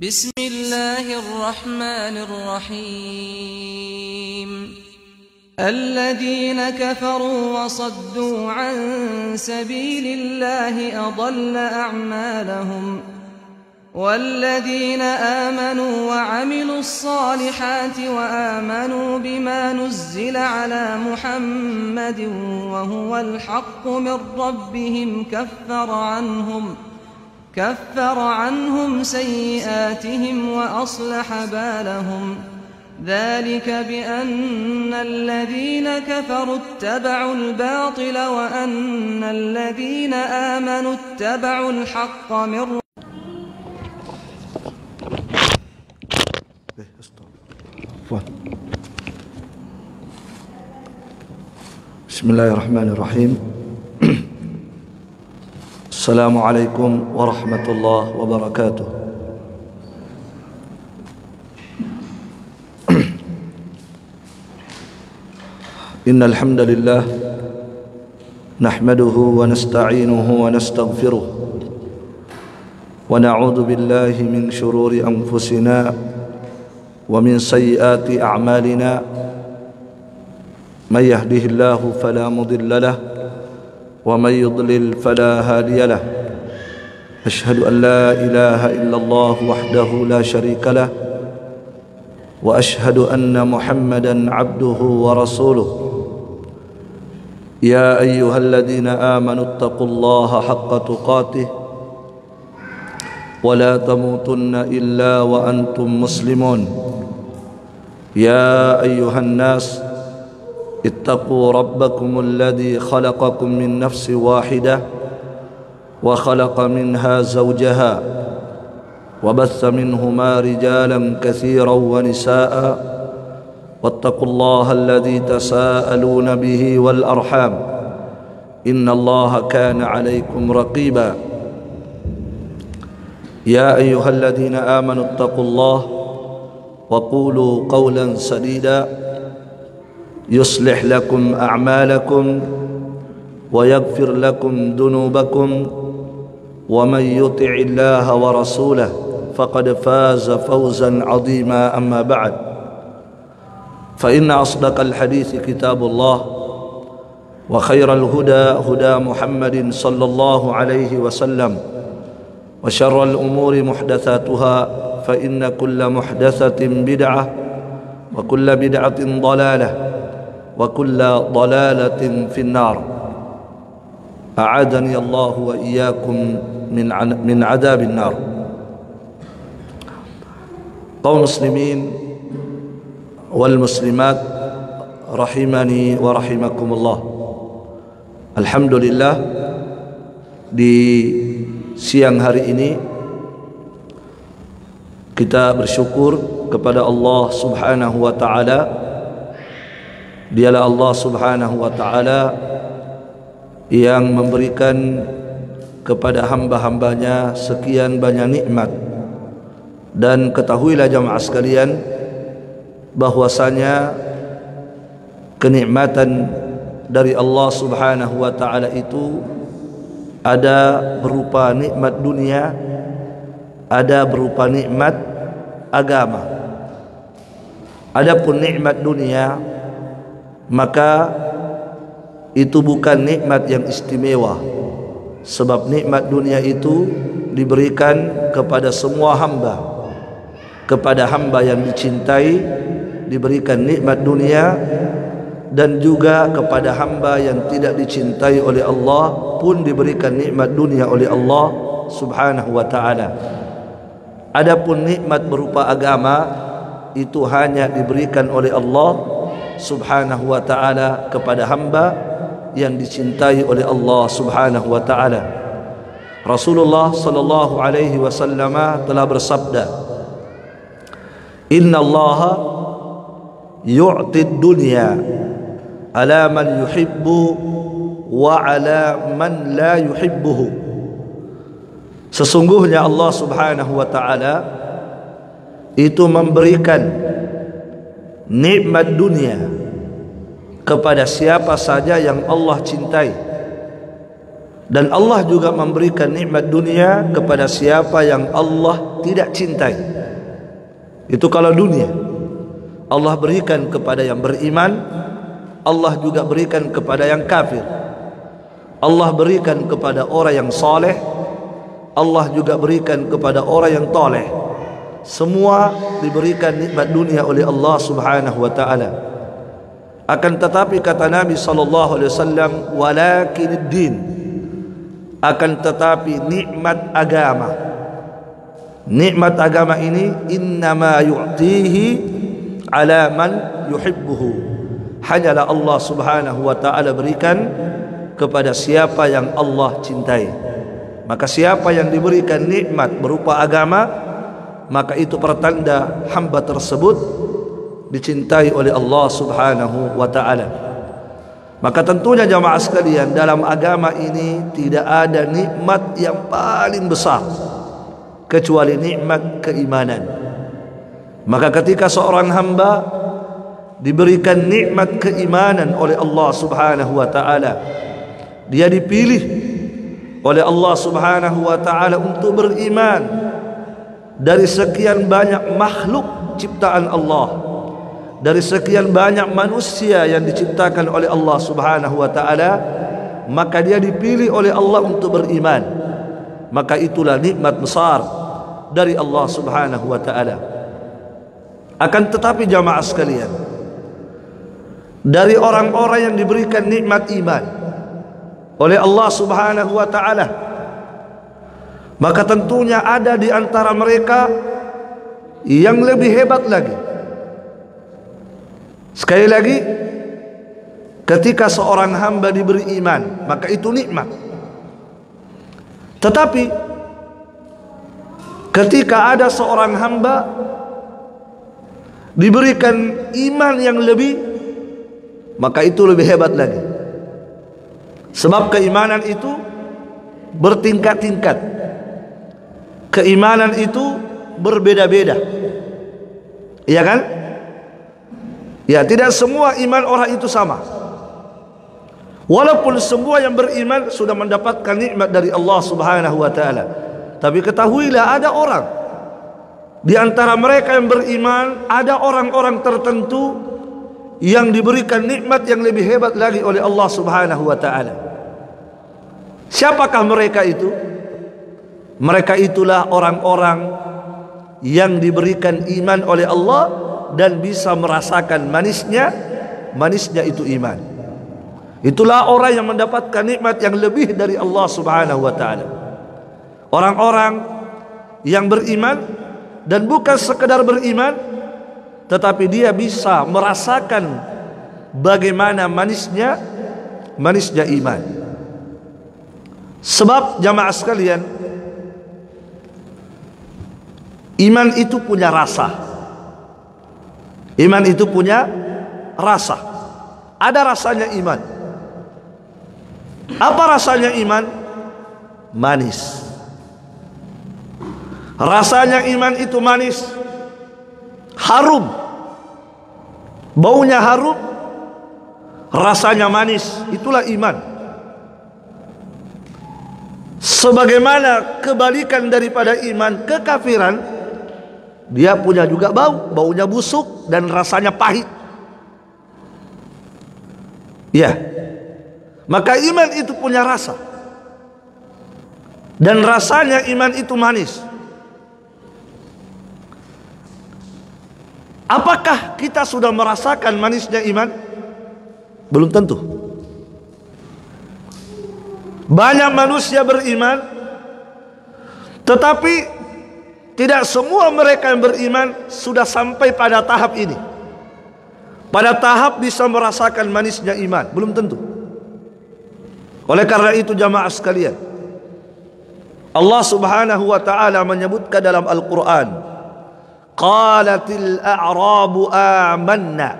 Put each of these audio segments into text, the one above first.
بسم الله الرحمن الرحيم الذين كفروا وصدوا عن سبيل الله أضل أعمالهم والذين آمنوا وعملوا الصالحات وآمنوا بما نزل على محمد وهو الحق من ربهم كفر عنهم سيئاتهم وأصلح بالهم ذلك بأن الذين كفروا اتبعوا الباطل وأن الذين آمنوا اتبعوا الحق من ربهم. Bismillahirrahmanirrahim. Assalamualaikum warahmatullahi wabarakatuh. Innal hamdalillah nahmaduhu wa nasta'inuhu wa nastaghfiruh wa na'udzu billahi min shururi anfusina wa min sayyiati a'malina. May yahdihillahu fala mudilla lahu wa may yudlil fala hadiya lahu. Asyhadu an la ilaha illallah wahdahu la syarika lahu wa asyhadu anna Muhammadan abduhu wa rasuluh. Ya ayyuhalladzina amanu taqullaha haqqa tuqatih wa la tamutunna illa wa antum muslimun. Ya ayyuhan nas ittaqu rabbakum alladhi khalaqakum min nafsin wahidah wa khalaqa minha zawjaha wa batha minhuma rijalan katsiran wa nisaa'a wattaqullaha alladhi tasaaluna bihi wal arham innallaha kana 'alaykum raqiba. Ya ayyuhalladzina amanu ittaqullaha wa qulu qawlan sadida yuslih lakum a'malakum wa yaghfir lakum dhunubakum wa may yuti'illaha wa rasulahu faqad faza fawzan 'azima. Amma ba'd, fa inna asdaqal hadithi kitabullah wa khairal huda huda Muhammadin sallallahu alaihi wasallam wa syarral umuri muhdatsatuha fa inna kulla muhdatsatin bid'ah wa kulla bid'atin dhalalah wa kulla dhalalatin finnar. A'adani Allah wa iyyakum min adabin nar. Kaum muslimin wal muslimat rahimani wa rahimakumullah. Alhamdulillah, di siang hari ini kita bersyukur kepada Allah Subhanahu wa taala. Dialah Allah Subhanahu wa taala yang memberikan kepada hamba-hambanya sekian banyak nikmat. Dan ketahuilah jamaah sekalian bahwasanya kenikmatan dari Allah Subhanahu wa taala itu ada berupa nikmat dunia, ada berupa nikmat agama. Adapun nikmat dunia, maka itu bukan nikmat yang istimewa, sebab nikmat dunia itu diberikan kepada semua hamba. Kepada hamba yang dicintai diberikan nikmat dunia, dan juga kepada hamba yang tidak dicintai oleh Allah pun diberikan nikmat dunia oleh Allah Subhanahu wa taala. Adapun nikmat berupa agama itu hanya diberikan oleh Allah Subhanahu wa ta'ala kepada hamba yang dicintai oleh Allah Subhanahu wa ta'ala. Rasulullah sallallahu alaihi wasallam telah bersabda, Inna Allaha yu'tid dunya ala man yuhibbu wa ala man la yuhibbuhu. Sesungguhnya Allah Subhanahu wa ta'ala itu memberikan nikmat dunia kepada siapa saja yang Allah cintai, Dan Allah juga memberikan nikmat dunia kepada siapa yang Allah tidak cintai. Itu kalau dunia. Allah berikan kepada yang beriman, Allah juga berikan kepada yang kafir. Allah berikan kepada orang yang saleh, Allah juga berikan kepada orang yang toleh. Semua diberikan nikmat dunia oleh Allah Subhanahu wa taala. Akan tetapi kata Nabi sallallahu alaihi wasallam, walakinid din, akan tetapi nikmat agama. Nikmat agama ini innama yu'tihi ala man yuhibbuhu. Hanyalah Allah Subhanahu wa taala berikan kepada siapa yang Allah cintai. Maka siapa yang diberikan nikmat berupa agama, maka itu pertanda hamba tersebut dicintai oleh Allah Subhanahu wa taala. Maka tentunya jamaah sekalian, dalam agama ini tidak ada nikmat yang paling besar kecuali nikmat keimanan. Maka ketika seorang hamba diberikan nikmat keimanan oleh Allah Subhanahu wa taala, dia dipilih oleh Allah Subhanahu wa taala untuk beriman dari sekian banyak makhluk ciptaan Allah, dari sekian banyak manusia yang diciptakan oleh Allah Subhanahu wa taala, maka dia dipilih oleh Allah untuk beriman. Maka itulah nikmat besar dari Allah Subhanahu wa taala. Akan tetapi jamaah sekalian, dari orang-orang yang diberikan nikmat iman oleh Allah Subhanahu wa taala, maka tentunya ada di antara mereka yang lebih hebat lagi. Sekali lagi, ketika seorang hamba diberi iman, maka itu nikmat. Tetapi ketika ada seorang hamba diberikan iman yang lebih, maka itu lebih hebat lagi. Sebab keimanan itu bertingkat-tingkat. Keimanan itu berbeda-beda. Iya kan? Ya, tidak semua iman orang itu sama. Walaupun semua yang beriman sudah mendapatkan nikmat dari Allah Subhanahu wa taala, tapi ketahuilah ada orang di antara mereka yang beriman, ada orang-orang tertentu yang diberikan nikmat yang lebih hebat lagi oleh Allah Subhanahu wa taala. Siapakah mereka itu? Mereka itulah orang-orang yang diberikan iman oleh Allah dan bisa merasakan manisnya itu iman. Itulah orang yang mendapatkan nikmat yang lebih dari Allah Subhanahu wa taala. Orang-orang yang beriman dan bukan sekedar beriman, tetapi dia bisa merasakan bagaimana manisnya iman. Sebab jamaah sekalian, iman itu punya rasa. Iman itu punya rasa. Ada rasanya iman. Apa rasanya iman? Manis. Rasanya iman itu manis, harum, baunya harum, rasanya manis. Itulah iman. Sebagaimana kebalikan daripada iman, kekafiran, dia punya juga baunya busuk dan rasanya pahit. Ya, maka iman itu punya rasa, dan rasanya iman itu manis. Apakah kita sudah merasakan manisnya iman? Belum tentu. Banyak manusia beriman, tetapi tidak semua mereka yang beriman sudah sampai pada tahap ini, pada tahap bisa merasakan manisnya iman. Belum tentu. Oleh karena itu jamaah sekalian, Allah Subhanahu wa ta'ala menyebutkan dalam Al-Quran, qalatil a'rabu amanna.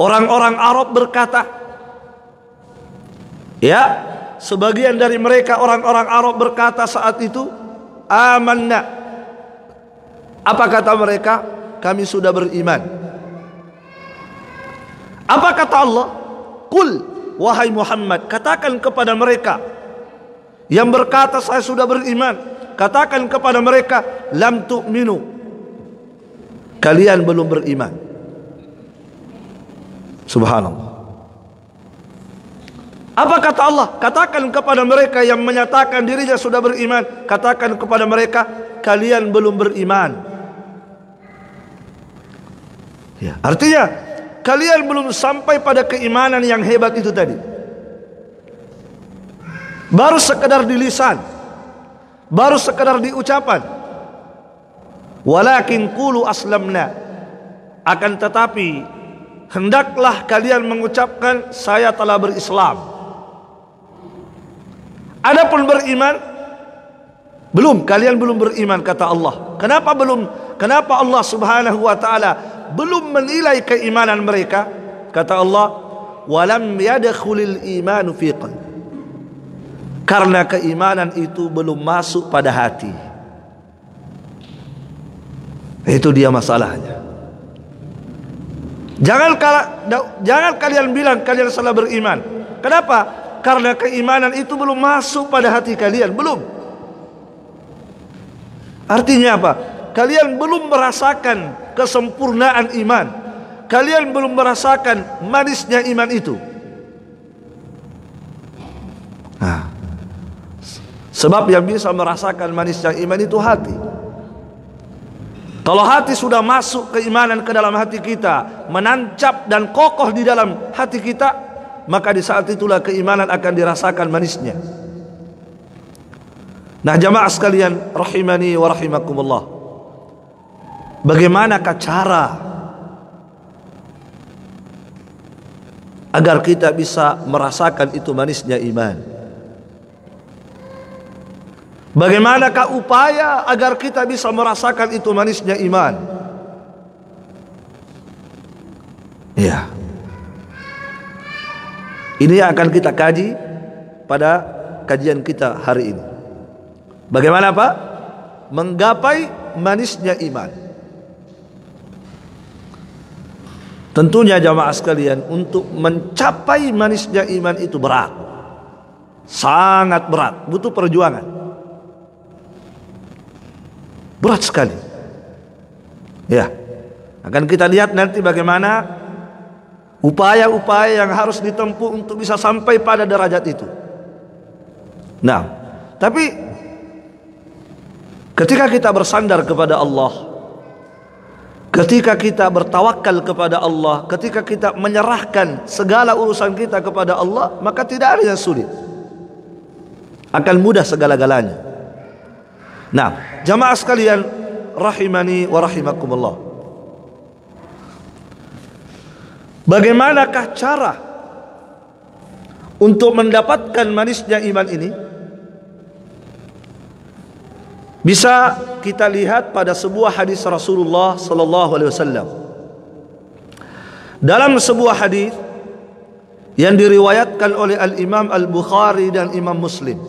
Orang-orang Arab berkata, ya, sebagian dari mereka orang-orang Arab berkata saat itu, amanna. Apa kata mereka? Kami sudah beriman. Apa kata Allah? Qul, wahai Muhammad, katakan kepada mereka yang berkata saya sudah beriman, katakan kepada mereka, lam tu'minu, kalian belum beriman. Subhanallah. Apa kata Allah? Katakan kepada mereka yang menyatakan dirinya sudah beriman, katakan kepada mereka, kalian belum beriman. Ya, artinya kalian belum sampai pada keimanan yang hebat itu tadi. Baru sekedar di lisan, baru sekedar di ucapan. Walakin qulu aslamna, akan tetapi hendaklah kalian mengucapkan saya telah berislam. Adapun beriman, belum, kalian belum beriman kata Allah. Kenapa belum? Kenapa Allah Subhanahu wa taala belum menilai keimanan mereka? Kata Allah, walam yadkhulul imanu fi qalbi, karena keimanan itu belum masuk pada hati. Itu dia masalahnya. Jangan kalian bilang kalian salah beriman. Kenapa? Karena keimanan itu belum masuk pada hati kalian, belum. Artinya apa? Kalian belum merasakan kesempurnaan iman. Kalian belum merasakan manisnya iman itu. Nah, sebab yang bisa merasakan manisnya iman itu hati. Kalau hati sudah masuk keimanan ke dalam hati kita, menancap dan kokoh di dalam hati kita, maka di saat itulah keimanan akan dirasakan manisnya. Nah, jamaah sekalian rahimani wa rahimakumullah, bagaimanakah cara agar kita bisa merasakan itu manisnya iman? Bagaimanakah upaya agar kita bisa merasakan itu manisnya iman? Ya, ini yang akan kita kaji pada kajian kita hari ini. Bagaimana Pak? Menggapai manisnya iman. Tentunya jamaah sekalian, untuk mencapai manisnya iman itu berat. Sangat berat, butuh perjuangan. Berat sekali. Ya, akan kita lihat nanti bagaimana upaya-upaya yang harus ditempuh untuk bisa sampai pada derajat itu. Nah, tapi ketika kita bersandar kepada Allah, ketika kita bertawakal kepada Allah, ketika kita menyerahkan segala urusan kita kepada Allah, maka tidak ada yang sulit. Akan mudah segala-galanya. Nah, jamaah sekalian rahimani wa rahimakumullah, bagaimanakah cara untuk mendapatkan manisnya iman ini? Bisa kita lihat pada sebuah hadis Rasulullah sallallahu alaihi wasallam. Dalam sebuah hadis yang diriwayatkan oleh Al-Imam Al-Bukhari dan Imam Muslim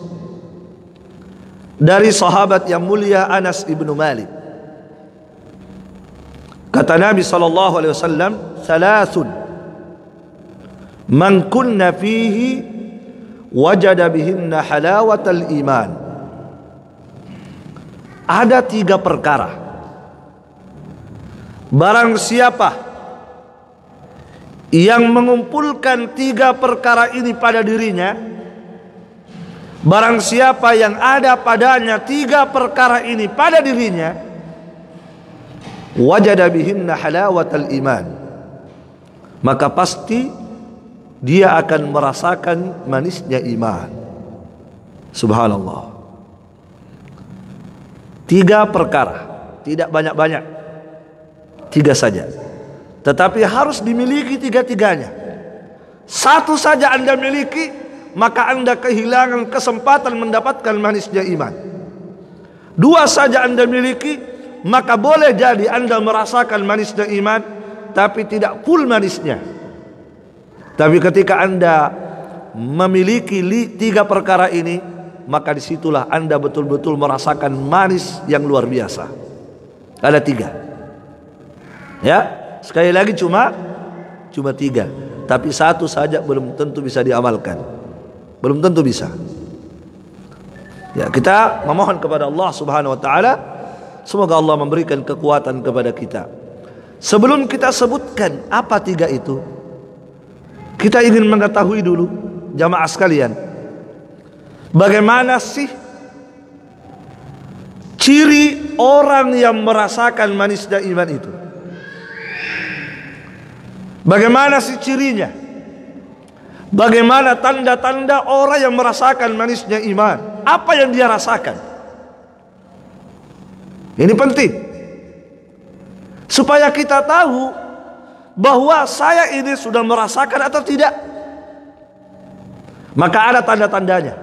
dari sahabat yang mulia Anas ibnu Malik, kata Nabi sallallahu alaihi wasallam, "Thalathun man kunna fihi wajada bihinna halawatal iman." Ada 3 perkara, barang siapa yang mengumpulkan 3 perkara ini pada dirinya, barang siapa yang ada padanya 3 perkara ini pada dirinya, wajada bihinna halawatal iman, maka pasti dia akan merasakan manisnya iman. Subhanallah. 3 perkara, tidak banyak-banyak, 3 saja, tetapi harus dimiliki 3-tiganya. 1 saja Anda miliki, maka Anda kehilangan kesempatan mendapatkan manisnya iman. 2 saja Anda miliki, maka boleh jadi Anda merasakan manisnya iman, tapi tidak full manisnya. Tapi ketika Anda memiliki 3 perkara ini, maka disitulah Anda betul-betul merasakan manis yang luar biasa. Ada 3. Ya, sekali lagi cuma 3. tapi satu saja belum tentu bisa diamalkan. Belum tentu bisa. Ya, kita memohon kepada Allah Subhanahu wa taala, semoga Allah memberikan kekuatan kepada kita. Sebelum kita sebutkan apa tiga itu, kita ingin mengetahui dulu, jamaah sekalian, bagaimana sih ciri orang yang merasakan manisnya iman itu? Bagaimana sih cirinya? Bagaimana tanda-tanda orang yang merasakan manisnya iman? Apa yang dia rasakan? Ini penting supaya kita tahu bahwa saya ini sudah merasakan atau tidak. Maka ada tanda-tandanya,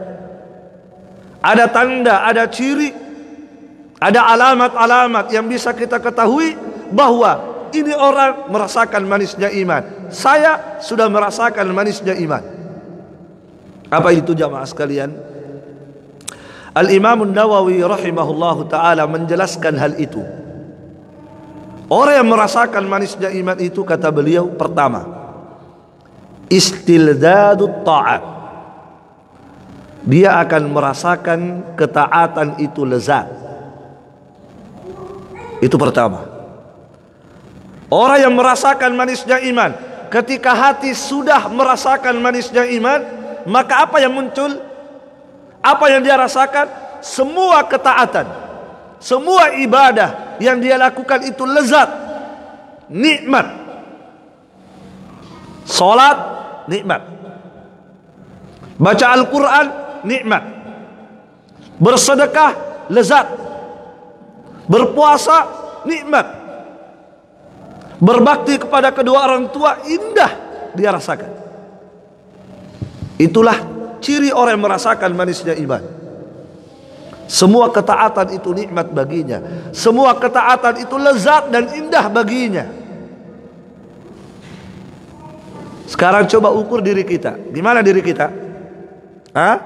ada tanda, ada ciri, ada alamat-alamat yang bisa kita ketahui bahwa ini orang merasakan manisnya iman. Saya sudah merasakan manisnya iman. Apa itu jamaah sekalian? Al-Imam Nawawi rahimahullahu ta'ala menjelaskan hal itu. Orang yang merasakan manisnya iman itu, kata beliau, pertama, istilzadut ta'at. Dia akan merasakan ketaatan itu lezat. Itu pertama. Orang yang merasakan manisnya iman, ketika hati sudah merasakan manisnya iman, maka apa yang muncul? Apa yang dia rasakan? Semua ketaatan, semua ibadah yang dia lakukan itu lezat, nikmat. Salat nikmat, baca Al-Quran nikmat, bersedekah lezat, berpuasa nikmat, berbakti kepada kedua orang tua indah dia rasakan. Itulah ciri orang yang merasakan manisnya iman. Semua ketaatan itu nikmat baginya, semua ketaatan itu lezat dan indah baginya. Sekarang coba ukur diri kita. Gimana diri kita? Hah?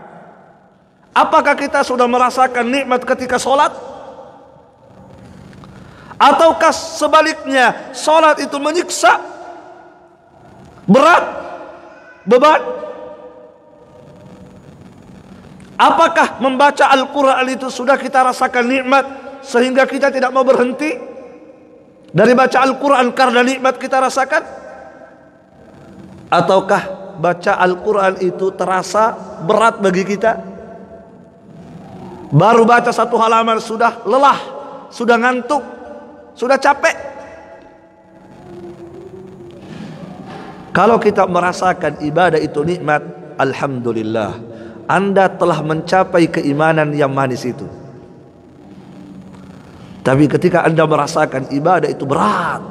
Apakah kita sudah merasakan nikmat ketika sholat? Ataukah sebaliknya, sholat itu menyiksa, berat, beban? Apakah membaca Al-Quran itu sudah kita rasakan nikmat sehingga kita tidak mau berhenti dari baca Al-Quran karena nikmat kita rasakan? Ataukah baca Al-Quran itu terasa berat bagi kita? Baru baca satu halaman sudah lelah, sudah ngantuk, sudah capek. Kalau kita merasakan ibadah itu nikmat, alhamdulillah, Anda telah mencapai keimanan yang manis itu. Tapi ketika Anda merasakan ibadah itu berat,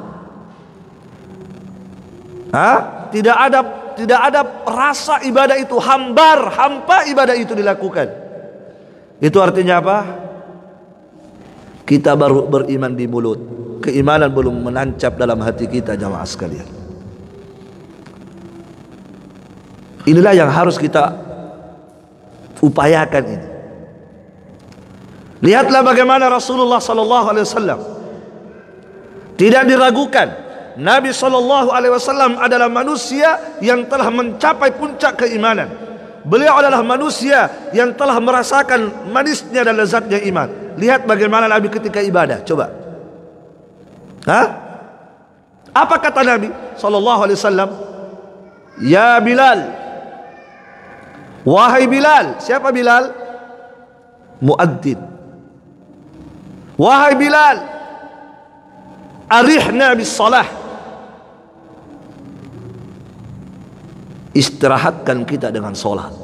tidak ada rasa ibadah itu, hampa ibadah itu dilakukan, itu artinya apa? Kita baru beriman di mulut, keimanan belum menancap dalam hati kita, jamaah sekalian. Inilah yang harus kita upayakan ini. Lihatlah bagaimana Rasulullah sallallahu alaihi wasallam tidak diragukan. Nabi sallallahu alaihi wasallam adalah manusia yang telah mencapai puncak keimanan. Beliau adalah manusia yang telah merasakan manisnya dan lezatnya iman. Lihat bagaimana Nabi ketika ibadah. Coba. Apa kata Nabi sallallahu alaihi wasallam? Ya Bilal, wahai Bilal. Siapa Bilal? Muadzin. Wahai Bilal, arihna bis salah. Istirahatkan kita dengan solat.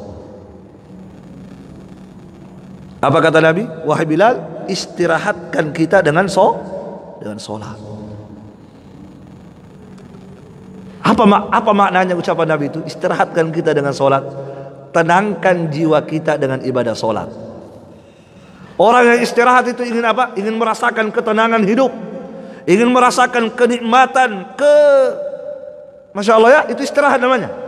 Apa kata Nabi? Wahai Bilal, istirahatkan kita dengan solat. Apa maknanya ucapan Nabi itu? Istirahatkan kita dengan solat. Tenangkan jiwa kita dengan ibadah solat. Orang yang istirahat itu ingin apa? Ingin merasakan ketenangan hidup, ingin merasakan kenikmatan, Masya Allah ya, itu istirahat namanya.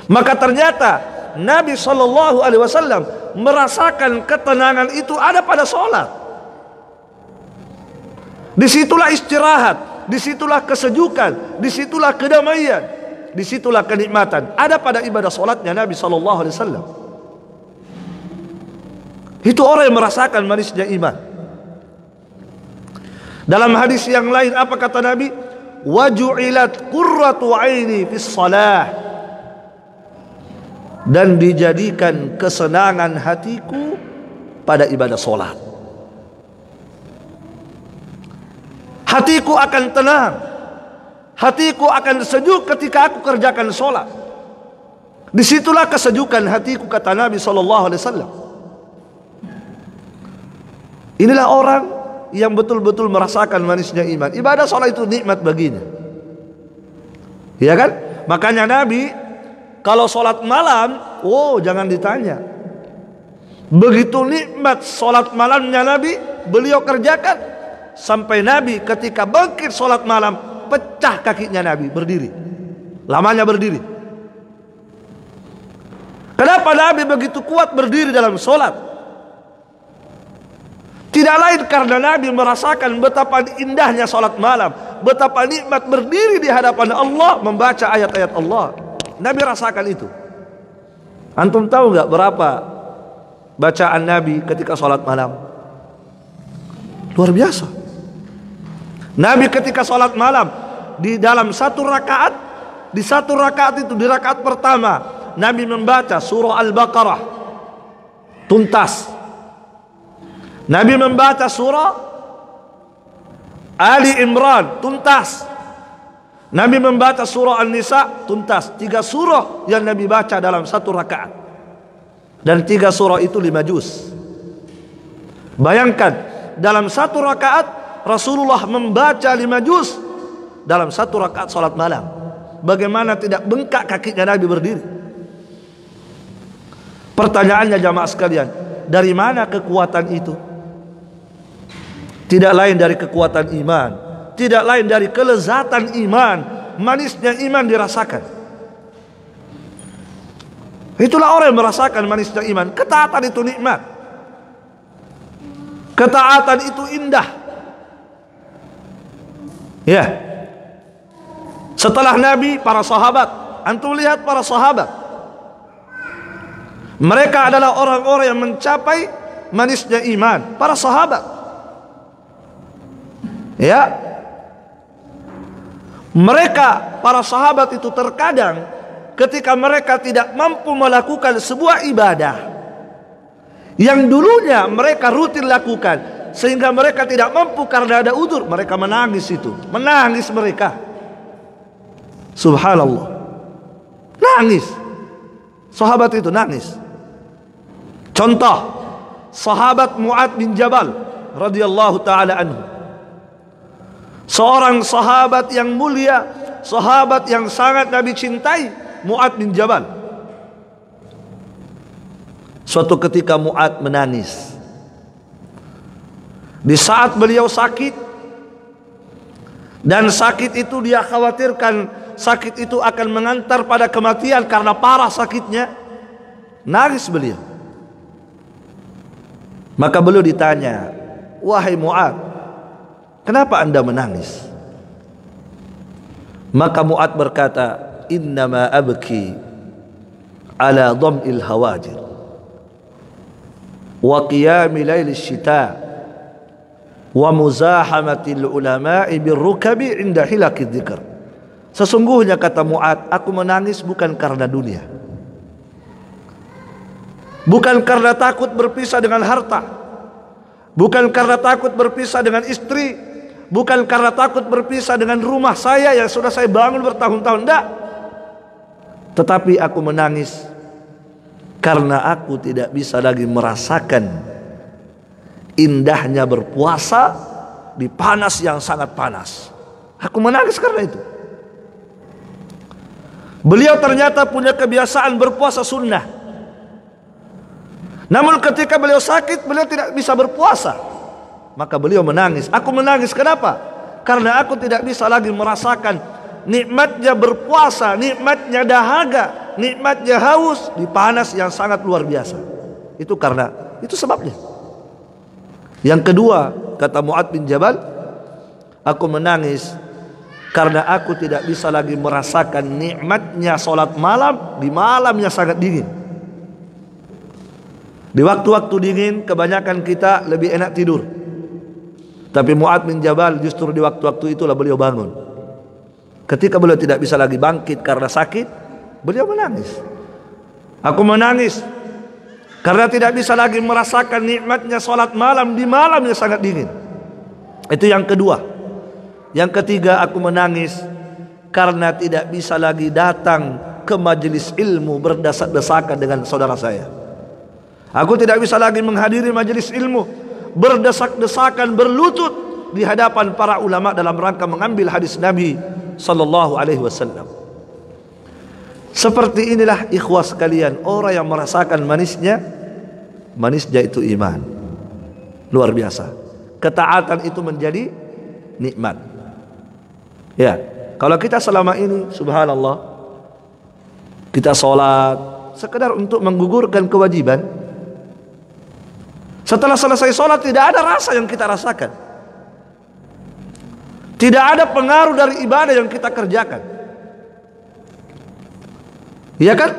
Maka ternyata Nabi Shallallahu Alaihi Wasallam merasakan ketenangan itu ada pada solat. Disitulah istirahat, disitulah kesejukan, disitulah kedamaian. disitulah kenikmatan ada pada ibadah solatnya Nabi SAW. Itu orang yang merasakan manisnya iman. Dalam hadis yang lain apa kata Nabi? Waju'ilat qurratu aini fis salah, dan dijadikan kesenangan hatiku pada ibadah solat. Hatiku akan tenang, hatiku akan sejuk ketika aku kerjakan solat. Disitulah kesejukan hatiku, kata Nabi SAW. Inilah orang yang betul-betul merasakan manisnya iman. Ibadah solat itu nikmat baginya, ya kan? Makanya Nabi kalau solat malam, oh jangan ditanya. Begitu nikmat solat malamnya Nabi, beliau kerjakan. Sampai Nabi ketika bangkit solat malam, pecah kakinya Nabi berdiri. Lamanya berdiri. Kenapa Nabi begitu kuat berdiri dalam solat? Tidak lain karena Nabi merasakan betapa indahnya solat malam, betapa nikmat berdiri di hadapan Allah membaca ayat-ayat Allah. Nabi rasakan itu. Antum tahu nggak berapa bacaan Nabi ketika solat malam? Luar biasa. Nabi ketika solat malam di dalam satu rakaat, di satu rakaat itu, di rakaat pertama Nabi membaca surah Al-Baqarah tuntas. Nabi membaca surah Ali Imran tuntas. Nabi membaca surah An-Nisa tuntas. 3 surah yang Nabi baca dalam satu rakaat. Dan 3 surah itu 5 juz. Bayangkan dalam satu rakaat Rasulullah membaca 5 juz dalam satu rakaat salat malam. Bagaimana tidak bengkak kakinya Nabi berdiri? Pertanyaannya jamaah sekalian, dari mana kekuatan itu? Tidak lain dari kekuatan iman, tidak lain dari kelezatan iman, manisnya iman dirasakan. Itulah orang yang merasakan manisnya iman. Ketaatan itu nikmat, ketaatan itu indah. Ya. Setelah Nabi, para sahabat, antum lihat para sahabat, mereka adalah orang-orang yang mencapai manisnya iman. Para sahabat, ya, mereka para sahabat itu terkadang ketika mereka tidak mampu melakukan sebuah ibadah yang dulunya mereka rutin lakukan, sehingga mereka tidak mampu karena ada udzur, mereka menangis itu, menangis mereka. Subhanallah, nangis. Sahabat itu nangis. Contoh, sahabat Mu'ad bin Jabal radhiyallahu taala anhu. Seorang sahabat yang mulia, sahabat yang sangat Nabi cintai, Mu'ad bin Jabal. Suatu ketika Mu'ad menangis. Di saat beliau sakit, dan sakit itu dia khawatirkan sakit itu akan mengantar pada kematian karena parah sakitnya, nangis beliau. Maka beliau ditanya, wahai Mu'ad, kenapa anda menangis? Maka Mu'ad berkata, innama abki ala dham'il hawajir wa qiyami lailis syita wa muzahamatil ulama'i birrukabi inda hilakid dzikr. Sesungguhnya, kata Mu'ad, aku menangis bukan karena dunia, bukan karena takut berpisah dengan harta, bukan karena takut berpisah dengan istri, bukan karena takut berpisah dengan rumah saya yang sudah saya bangun bertahun-tahun, enggak. Tetapi aku menangis karena aku tidak bisa lagi merasakan indahnya berpuasa di panas yang sangat panas. Aku menangis karena itu. Beliau ternyata punya kebiasaan berpuasa sunnah. Namun ketika beliau sakit, beliau tidak bisa berpuasa. Maka beliau menangis. Aku menangis kenapa? Karena aku tidak bisa lagi merasakan nikmatnya berpuasa, nikmatnya dahaga, nikmatnya haus di panas yang sangat luar biasa. Itu karena itu sebabnya. Yang kedua, kata Mu'ad bin Jabal, aku menangis karena aku tidak bisa lagi merasakan nikmatnya sholat malam di malam yang sangat dingin. Di waktu-waktu dingin kebanyakan kita lebih enak tidur, tapi Mu'adz bin Jabal justru di waktu-waktu itulah beliau bangun. Ketika beliau tidak bisa lagi bangkit karena sakit, beliau menangis. Aku menangis karena tidak bisa lagi merasakan nikmatnya sholat malam di malam yang sangat dingin. Itu yang kedua. Yang ketiga, aku menangis karena tidak bisa lagi datang ke majelis ilmu berdesak-desakan dengan saudara saya. Aku tidak bisa lagi menghadiri majelis ilmu berdesak-desakan, berlutut di hadapan para ulama dalam rangka mengambil hadis Nabi sallallahu alaihi wasallam. Seperti inilah ikhwah sekalian, orang yang merasakan manisnya itu iman. Luar biasa. Ketaatan itu menjadi nikmat. Ya, kalau kita selama ini subhanallah kita sholat sekedar untuk menggugurkan kewajiban, setelah selesai sholat tidak ada rasa yang kita rasakan, tidak ada pengaruh dari ibadah yang kita kerjakan. Iya kan?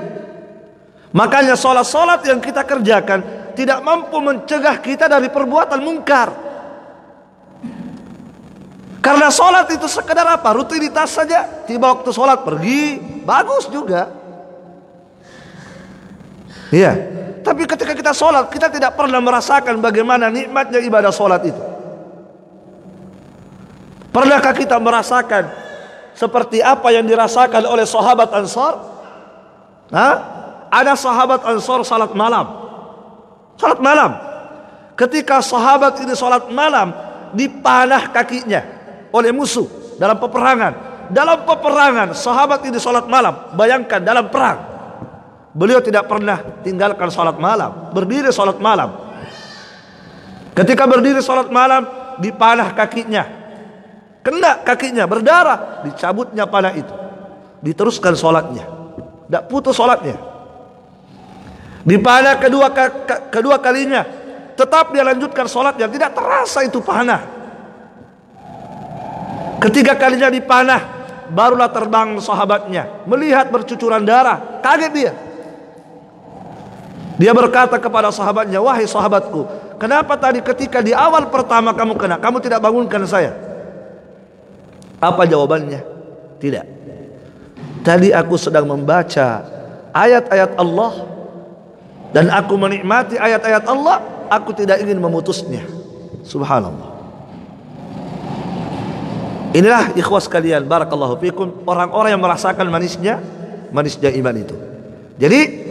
Makanya sholat-sholat yang kita kerjakan tidak mampu mencegah kita dari perbuatan mungkar. Karena sholat itu sekedar apa? Rutinitas saja. Tiba waktu sholat pergi, bagus juga. Iya. Tapi ketika kita sholat, kita tidak pernah merasakan bagaimana nikmatnya ibadah sholat itu. Pernahkah kita merasakan seperti apa yang dirasakan oleh sahabat Ansar? Ada sahabat Ansar salat malam. Salat malam. Ketika sahabat ini salat malam, dipanah kakinya oleh musuh dalam peperangan. Dalam peperangan sahabat ini salat malam. Bayangkan dalam perang. Beliau tidak pernah tinggalkan salat malam, berdiri salat malam. Ketika berdiri salat malam, dipanah kakinya, kena kakinya, berdarah, dicabutnya panah itu, diteruskan salatnya, tidak putus salatnya. Dipanah kedua kalinya, tetap dia lanjutkan salatnya, tidak terasa itu panah. Ketiga kalinya dipanah, barulah terbang sahabatnya, melihat bercucuran darah, kaget dia. Dia berkata kepada sahabatnya, wahai sahabatku, kenapa tadi ketika di awal pertama kamu kena, kamu tidak bangunkan saya? Apa jawabannya? Tidak. Tadi aku sedang membaca ayat-ayat Allah dan aku menikmati ayat-ayat Allah, aku tidak ingin memutusnya. Subhanallah. Inilah ikhwas sekalian, barakallahu fikum, orang-orang yang merasakan manisnya iman itu. Jadi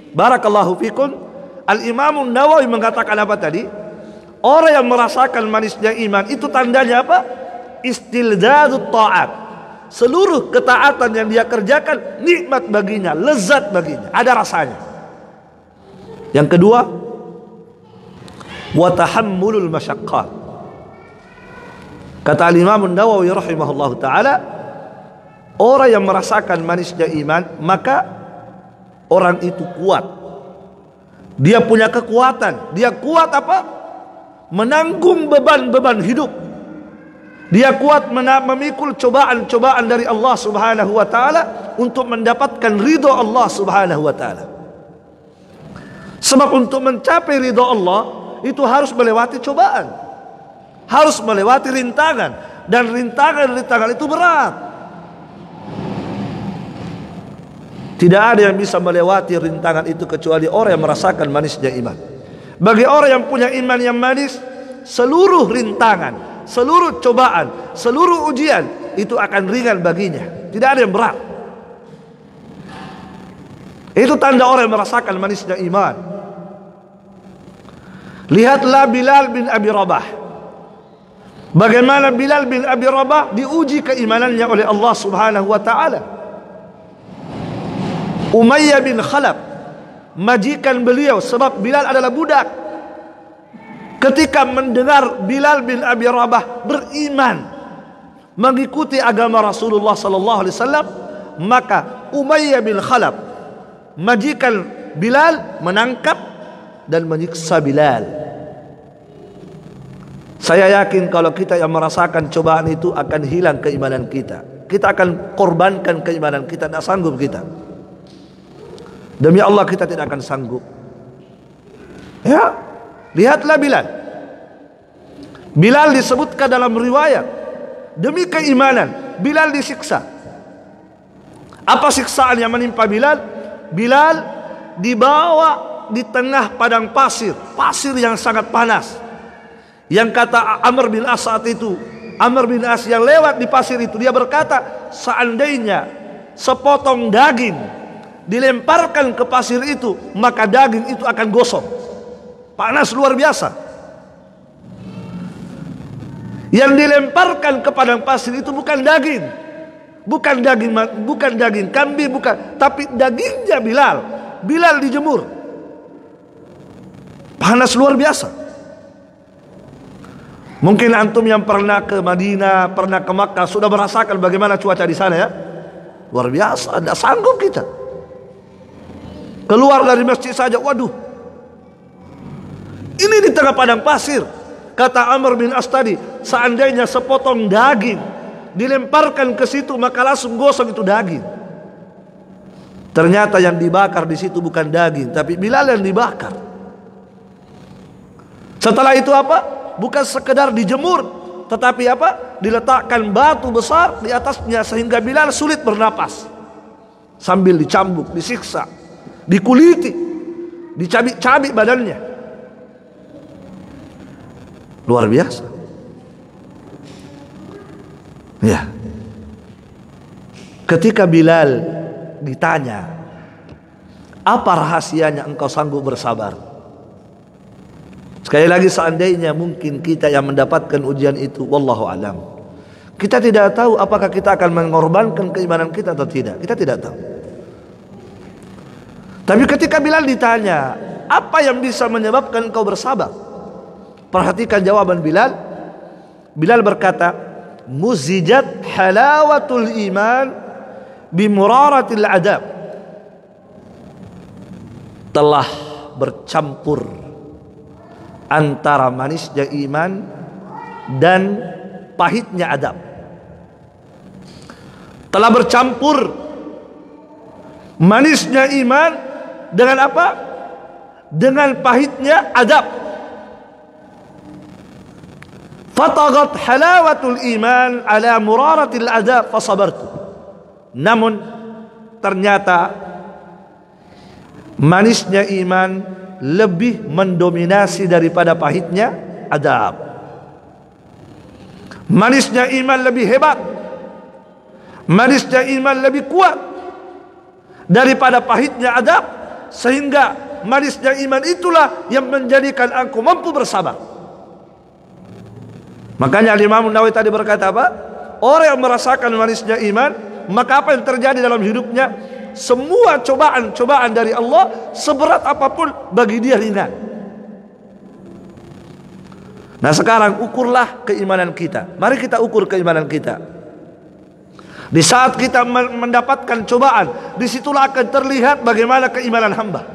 barakallahu fikum, Al-Imam Nawawi mengatakan apa tadi? Orang yang merasakan manisnya iman itu tandanya apa? Istildzadut ta'at. Seluruh ketaatan yang dia kerjakan nikmat baginya, lezat baginya, ada rasanya. Yang kedua, wa tahammulul masyaqqat. Kata Al-Imam Nawawi rahimahullahu taala, orang yang merasakan manisnya iman, maka orang itu kuat. Dia punya kekuatan. Dia kuat apa? Menanggung beban-beban hidup. Dia kuat memikul cobaan-cobaan dari Allah Subhanahu wa taala untuk mendapatkan ridho Allah Subhanahu wa taala. Sebab untuk mencapai ridho Allah itu harus melewati cobaan, harus melewati rintangan, dan rintangan itu berat. Tidak ada yang bisa melewati rintangan itu kecuali orang yang merasakan manisnya iman. Bagi orang yang punya iman yang manis, seluruh rintangan, seluruh cobaan, seluruh ujian itu akan ringan baginya. Tidak ada yang berat. Itu tanda orang yang merasakan manisnya iman. Lihatlah Bilal bin Abi Rabah. Bagaimana Bilal bin Abi Rabah diuji keimanannya oleh Allah Subhanahu wa taala. Umayyah bin Khalaf, majikan beliau, sebab Bilal adalah budak, ketika mendengar Bilal bin Abi Rabah beriman mengikuti agama Rasulullah sallallahu alaihi wasallam, maka Umayyah bin Khalaf, majikan Bilal, menangkap dan menyiksa Bilal. Saya yakin kalau kita yang merasakan cobaan itu akan hilang keimanan kita. Kita akan korbankan keimanan kita, tidak sanggup kita. Demi Allah kita tidak akan sanggup. Ya, lihatlah Bilal. Bilal disebutkan dalam riwayat, demi keimanan Bilal disiksa. Apa siksaan yang menimpa Bilal? Bilal dibawa di tengah padang pasir, pasir yang sangat panas. Yang kata Amr bin As saat itu, Amr bin As yang lewat di pasir itu, dia berkata, seandainya sepotong daging dilemparkan ke pasir itu, maka daging itu akan gosong. Panas luar biasa. Yang dilemparkan ke padang pasir itu bukan daging, bukan daging kambing, bukan, tapi dagingnya Bilal. Bilal dijemur. Panas luar biasa. Mungkin antum yang pernah ke Madinah, pernah ke Makkah sudah merasakan bagaimana cuaca di sana ya. Luar biasa, tidak sanggup kita. Keluar dari masjid saja, waduh. Ini di tengah padang pasir. Kata Amr bin As tadi, seandainya sepotong daging dilemparkan ke situ, maka langsung gosong itu daging. Ternyata yang dibakar di situ bukan daging, tapi Bilal yang dibakar. Setelah itu apa? Bukan sekedar dijemur, tetapi apa? Diletakkan batu besar di atasnya sehingga Bilal sulit bernapas. Sambil dicambuk, disiksa, dikuliti, dicabik-cabik badannya. Luar biasa. Ya. Ketika Bilal ditanya, apa rahasianya engkau sanggup bersabar? Sekali lagi, seandainya mungkin kita yang mendapatkan ujian itu, wallahu alam, kita tidak tahu apakah kita akan mengorbankan keimanan kita atau tidak. Kita tidak tahu. Tapi ketika Bilal ditanya, apa yang bisa menyebabkan engkau bersabar? Perhatikan jawaban Bilal. Bilal berkata, muzijat halawatul iman bimuraratil adab. Telah bercampur antara manisnya iman dan pahitnya adab. Telah bercampur manisnya iman dengan apa? Dengan pahitnya adab. Fatagat halawatul iman ala muraratil adab fasabartu. Namun ternyata manisnya iman lebih mendominasi daripada pahitnya adab. Manisnya iman lebih hebat, manisnya iman lebih kuat daripada pahitnya adab, sehingga manisnya iman itulah yang menjadikan engkau mampu bersabar. Makanya Imam Nawawi tadi berkata apa? Orang yang merasakan manisnya iman, maka apa yang terjadi dalam hidupnya? Semua cobaan-cobaan dari Allah, seberat apapun bagi dia ringan. Nah sekarang ukurlah keimanan kita. Mari kita ukur keimanan kita. Di saat kita mendapatkan cobaan, disitulah akan terlihat bagaimana keimanan hamba.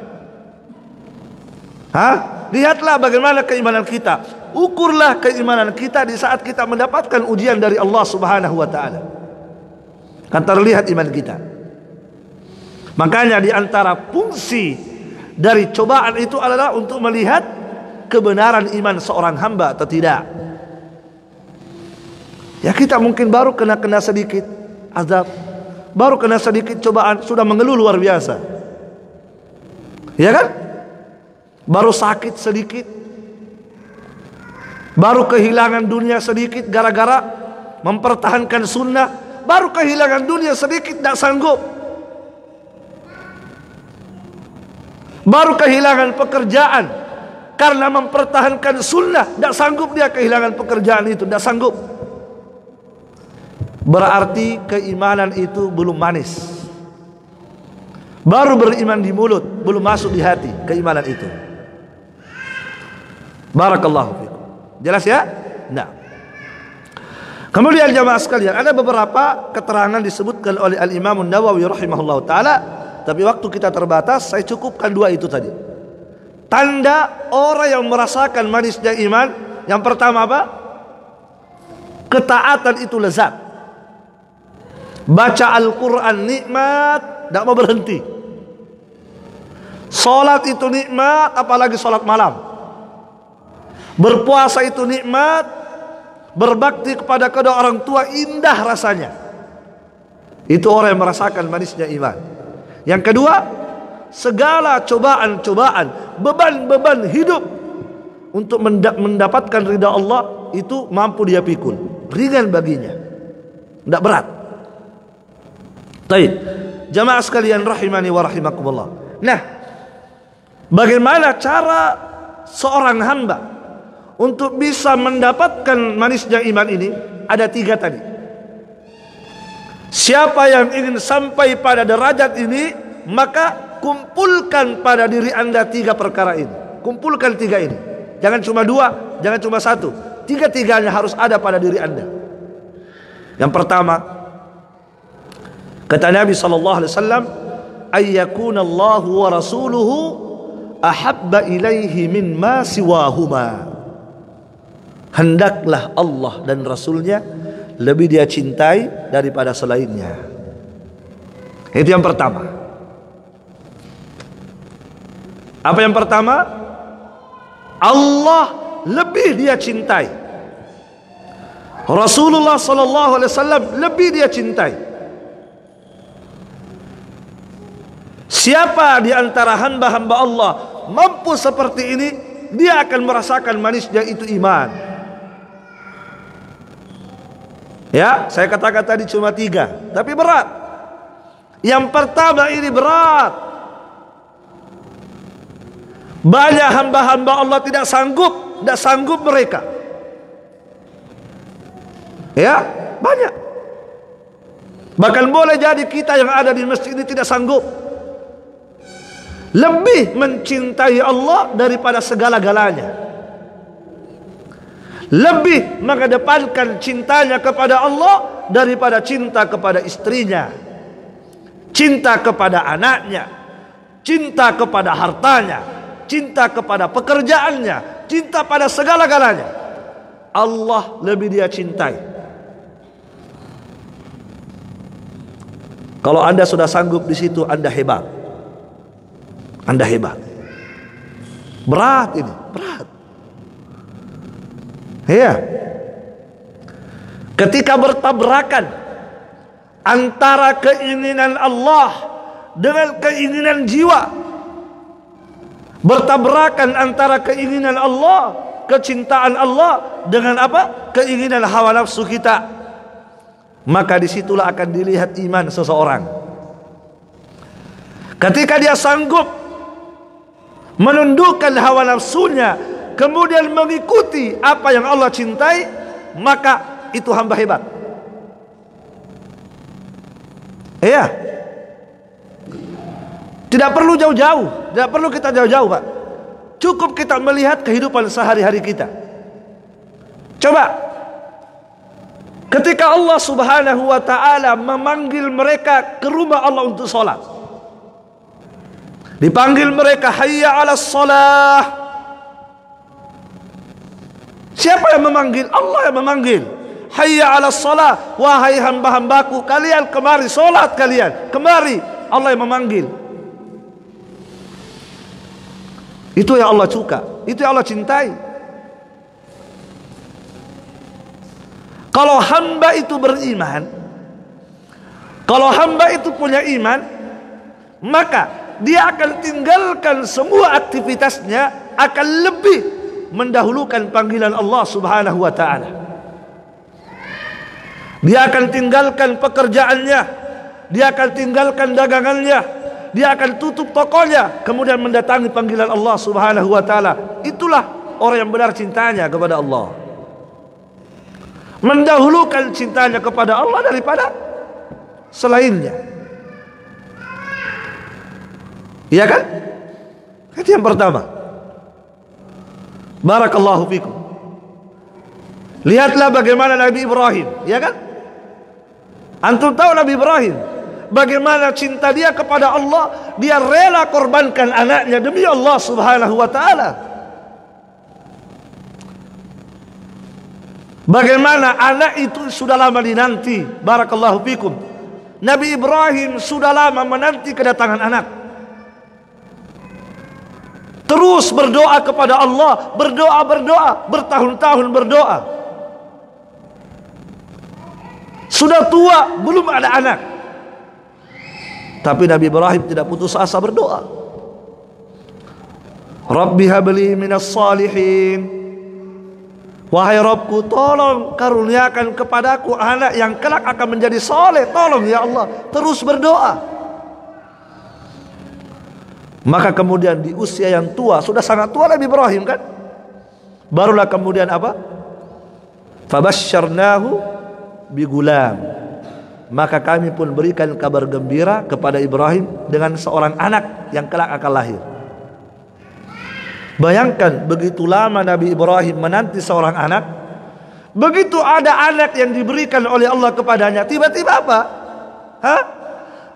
Lihatlah bagaimana keimanan kita. Ukurlah keimanan kita di saat kita mendapatkan ujian dari Allah Subhanahu wa ta'ala. Akan terlihat iman kita. Makanya di antara fungsi dari cobaan itu adalah untuk melihat kebenaran iman seorang hamba atau tidak. Ya kita mungkin baru kena sedikit azab, baru kena sedikit cobaan, sudah mengeluh luar biasa. Ya kan? Baru sakit sedikit, baru kehilangan dunia sedikit gara-gara mempertahankan sunnah, baru kehilangan dunia sedikit tidak sanggup, baru kehilangan pekerjaan karena mempertahankan sunnah, tidak sanggup dia kehilangan pekerjaan itu, tidak sanggup. Berarti keimanan itu belum manis. Baru beriman di mulut, belum masuk di hati keimanan itu. Barakallahu fikum. Jelas ya? Nah. Kemudian jamaah sekalian, ada beberapa keterangan disebutkan oleh Al-Imam Nawawi rahimahullahu taala, tapi waktu kita terbatas, saya cukupkan dua itu tadi. Tanda orang yang merasakan manisnya iman, yang pertama apa? Ketaatan itu lezat. Baca Al-Quran nikmat, tidak mau berhenti. Salat itu nikmat, apalagi salat malam. Berpuasa itu nikmat, berbakti kepada kedua orang tua indah rasanya. Itu orang yang merasakan manisnya iman. Yang kedua, segala cobaan-cobaan, beban-beban hidup untuk mendapatkan ridha Allah itu mampu dia pikul, ringan baginya, tidak berat. Baik, jamaah sekalian rahimani wa rahimakumullah. Nah, bagaimana cara seorang hamba untuk bisa mendapatkan manisnya iman ini? Ada 3 tadi. Siapa yang ingin sampai pada derajat ini, maka kumpulkan pada diri anda 3 perkara ini. Kumpulkan 3 ini. Jangan cuma 2, jangan cuma 1. 3-tiganya harus ada pada diri anda. Yang pertama, kata Nabi SAW, ayyakuna Allahu wa rasuluhu ahabba ilaihi min ma siwahuma. Hendaklah Allah dan Rasulnya lebih dia cintai daripada selainnya. Itu yang pertama. Apa yang pertama? Allah lebih dia cintai, Rasulullah SAW lebih dia cintai. Siapa di antara hamba-hamba Allah mampu seperti ini, dia akan merasakan manisnya itu iman. Ya, saya katakan tadi cuma 3, tapi berat. Yang pertama ini berat. Banyak hamba-hamba Allah tidak sanggup mereka. Ya, banyak. Bahkan boleh jadi kita yang ada di masjid ini tidak sanggup. Lebih mencintai Allah daripada segala-galanya. Lebih mengedepankan cintanya kepada Allah daripada cinta kepada istrinya, cinta kepada anaknya, cinta kepada hartanya, cinta kepada pekerjaannya, cinta pada segala-galanya. Allah lebih dia cintai. Kalau anda sudah sanggup di situ, anda hebat. Anda hebat. Berat ini, berat. Ya. Ketika bertabrakan antara keinginan Allah dengan keinginan jiwa, bertabrakan antara keinginan Allah, kecintaan Allah dengan apa? Keinginan hawa nafsu kita, maka disitulah akan dilihat iman seseorang. Ketika dia sanggup menundukkan hawa nafsunya, kemudian mengikuti apa yang Allah cintai, maka itu hamba hebat. Iya. Tidak perlu jauh-jauh, tidak perlu kita jauh-jauh, Pak. Cukup kita melihat kehidupan sehari-hari kita. Coba, ketika Allah Subhanahu wa ta'ala memanggil mereka ke rumah Allah untuk sholat, dipanggil mereka, hayya 'alas shalah. Siapa yang memanggil? Allah yang memanggil. Hayya 'alas shalah, wahai hamba-hambaku, kalian kemari sholat, kalian kemari. Allah yang memanggil. Itu yang Allah suka, itu yang Allah cintai. Kalau hamba itu beriman, kalau hamba itu punya iman, maka dia akan tinggalkan semua aktivitasnya, akan lebih mendahulukan panggilan Allah Subhanahu wa ta'ala. Dia akan tinggalkan pekerjaannya, dia akan tinggalkan dagangannya, dia akan tutup tokonya, kemudian mendatangi panggilan Allah Subhanahu wa ta'ala. Itulah orang yang benar cintanya kepada Allah, mendahulukan cintanya kepada Allah daripada selainnya. Iya kan? Itu yang pertama. Barakallahu fikum. Lihatlah bagaimana Nabi Ibrahim, ya kan? Antum tahu Nabi Ibrahim bagaimana cinta dia kepada Allah, dia rela korbankan anaknya demi Allah Subhanahu wa ta'ala. Bagaimana anak itu sudah lama dinanti. Barakallahu fikum. Nabi Ibrahim sudah lama menanti kedatangan anak. Terus berdoa kepada Allah, berdoa, bertahun-tahun berdoa. Sudah tua, belum ada anak. Tapi Nabi Ibrahim tidak putus asa berdoa. Rabbi habli minas salihin. Wahai Rabbku, tolong karuniakan kepadaku anak yang kelak akan menjadi soleh. Tolong ya Allah. Terus berdoa. Maka kemudian di usia yang tua, sudah sangat tua Nabi Ibrahim kan, barulah kemudian apa? Fabasyarnahu bigulam. Maka kami pun berikan kabar gembira kepada Ibrahim dengan seorang anak yang kelak akan lahir. Bayangkan, begitu lama Nabi Ibrahim menanti seorang anak. Begitu ada anak yang diberikan oleh Allah kepadanya, tiba-tiba apa?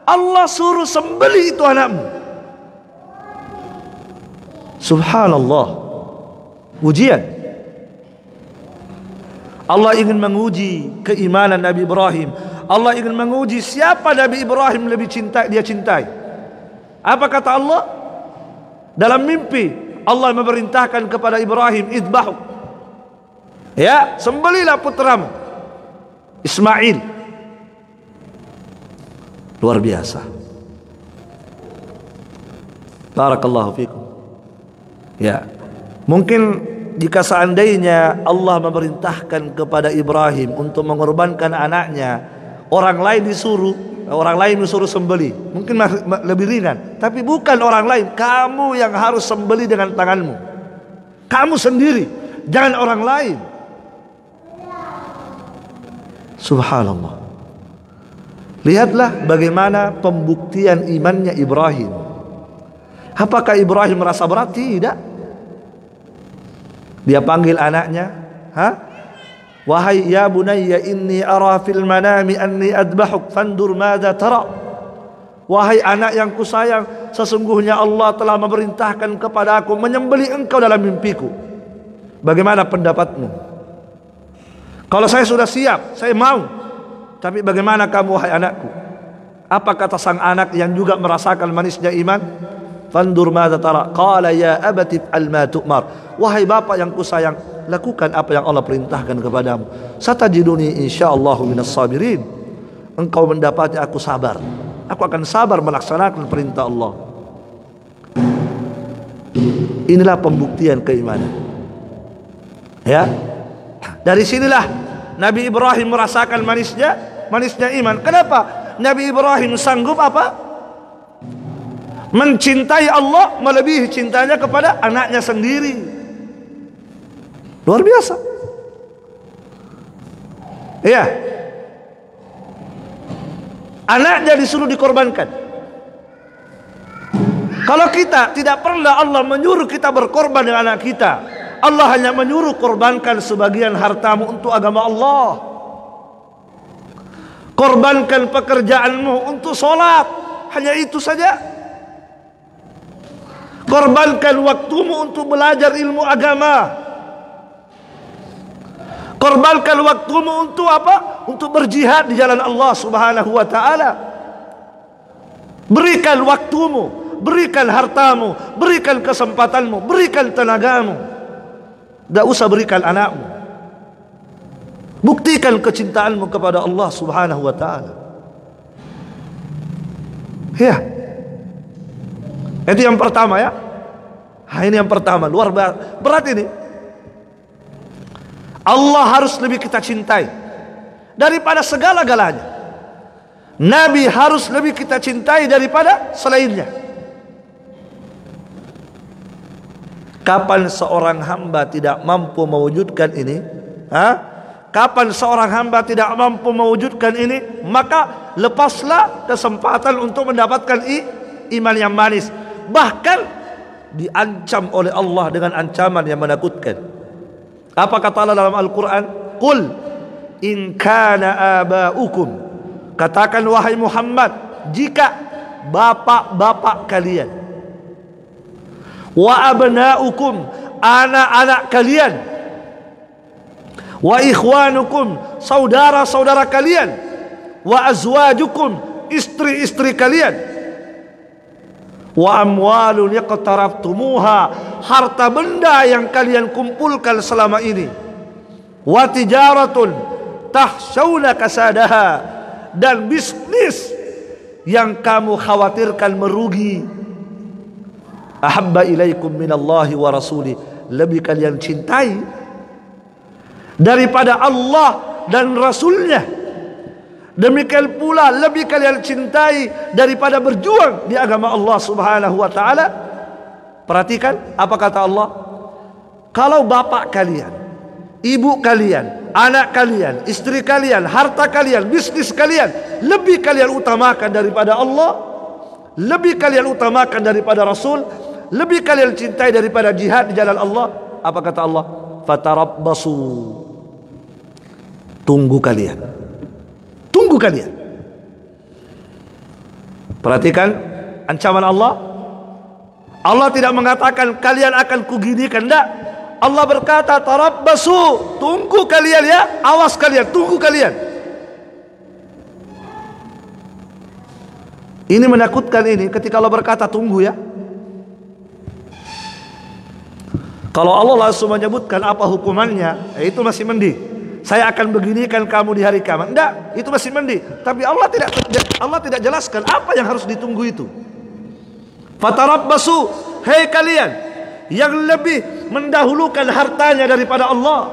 Allah suruh sembelih itu anakmu. Subhanallah. Ujian. Allah ingin menguji keimanan Nabi Ibrahim. Allah ingin menguji siapa Nabi Ibrahim lebih dia cintai. Apa kata Allah? Dalam mimpi Allah memerintahkan kepada Ibrahim, idbahu. Ya, sembelihlah putramu Ismail. Luar biasa. Barakallahu fikum. Ya, mungkin jika seandainya Allah memerintahkan kepada Ibrahim untuk mengorbankan anaknya, orang lain disuruh sembelih, mungkin lebih ringan. Tapi bukan orang lain, kamu yang harus sembelih dengan tanganmu. Kamu sendiri, jangan orang lain. Subhanallah. Lihatlah bagaimana pembuktian imannya Ibrahim. Apakah Ibrahim merasa berat? Tidak. Dia panggil anaknya, wahai ya bunayya inni ara fil manami anni adbahuk fandur madza tara. Wahai anak yang kusayang, sesungguhnya Allah telah memerintahkan kepada aku menyembelih engkau dalam mimpiku. Bagaimana pendapatmu? Kalau saya sudah siap, saya mau. Tapi bagaimana kamu wahai anakku? Apa kata sang anak yang juga merasakan manisnya iman? Fandur madza tara. Qala ya abati fa'al ma tu'mar. Wahai bapak yang kusayang, lakukan apa yang Allah perintahkan kepadamu. Satajiduni insyaallah minas sabirin. Engkau mendapati aku sabar. Aku akan sabar melaksanakan perintah Allah. Inilah pembuktian keimanan. Ya. Dari sinilah Nabi Ibrahim merasakan manisnya iman. Kenapa? Nabi Ibrahim sanggup apa? Mencintai Allah melebihi cintanya kepada anaknya sendiri. Luar biasa. Iya. Anaknya disuruh dikorbankan. Kalau kita tidak pernah Allah menyuruh kita berkorban dengan anak kita. Allah hanya menyuruh korbankan sebagian hartamu untuk agama Allah. Korbankan pekerjaanmu untuk sholat. Hanya itu saja. Korbankan waktumu untuk belajar ilmu agama. Korbankan waktumu untuk apa? Untuk berjihad di jalan Allah Subhanahu wa ta'ala. Berikan waktumu, berikan hartamu, berikan kesempatanmu, berikan tenagamu. Tidak usah berikan anakmu. Buktikan kecintaanmu kepada Allah Subhanahu wa ta'ala. Ya. Itu yang pertama ya. Ini yang pertama, luar berat ini. Allah harus lebih kita cintai daripada segala-galanya. Nabi harus lebih kita cintai daripada selainnya. Kapan seorang hamba tidak mampu mewujudkan ini? Kapan seorang hamba tidak mampu mewujudkan ini, maka lepaslah kesempatan untuk mendapatkan iman yang manis. Bahkan diancam oleh Allah dengan ancaman yang menakutkan. Apa kata Allah dalam Al-Quran? Qul in kana aba'ukum. Katakan wahai Muhammad, jika bapak-bapak kalian, wa abna'ukum, anak-anak kalian, wa ikhwanukum, saudara-saudara kalian, wa azwajukum, istri-istri kalian, wa amwalun yaqtaraftumuha, harta benda yang kalian kumpulkan selama ini, wa tijaratun tahsyawna kasadaha, dan bisnis yang kamu khawatirkan merugi. Ahabba ilaikum minallahi wa rasulih, lebih kalian cintai daripada Allah dan Rasulnya. Demikian pula lebih kalian cintai daripada berjuang di agama Allah subhanahu wa ta'ala. Perhatikan apa kata Allah. Kalau bapak kalian, ibu kalian, anak kalian, istri kalian, harta kalian, bisnis kalian lebih kalian utamakan daripada Allah, lebih kalian utamakan daripada Rasul, lebih kalian cintai daripada jihad di jalan Allah, apa kata Allah? Fatarabbasu, tunggu kalian, tunggu kalian. Perhatikan ancaman Allah. Allah tidak mengatakan kalian akan kuginikan, tidak. Allah berkata tarabbasu, tunggu kalian ya, awas kalian, tunggu kalian. Ini menakutkan ini ketika Allah berkata tunggu ya. Kalau Allah langsung menyebutkan apa hukumannya, itu masih mending. Saya akan beginikan kamu di hari kiamat. Enggak, itu masih mending. Tapi Allah tidak jelaskan apa yang harus ditunggu itu. Fatarabbasu, hei kalian yang lebih mendahulukan hartanya daripada Allah,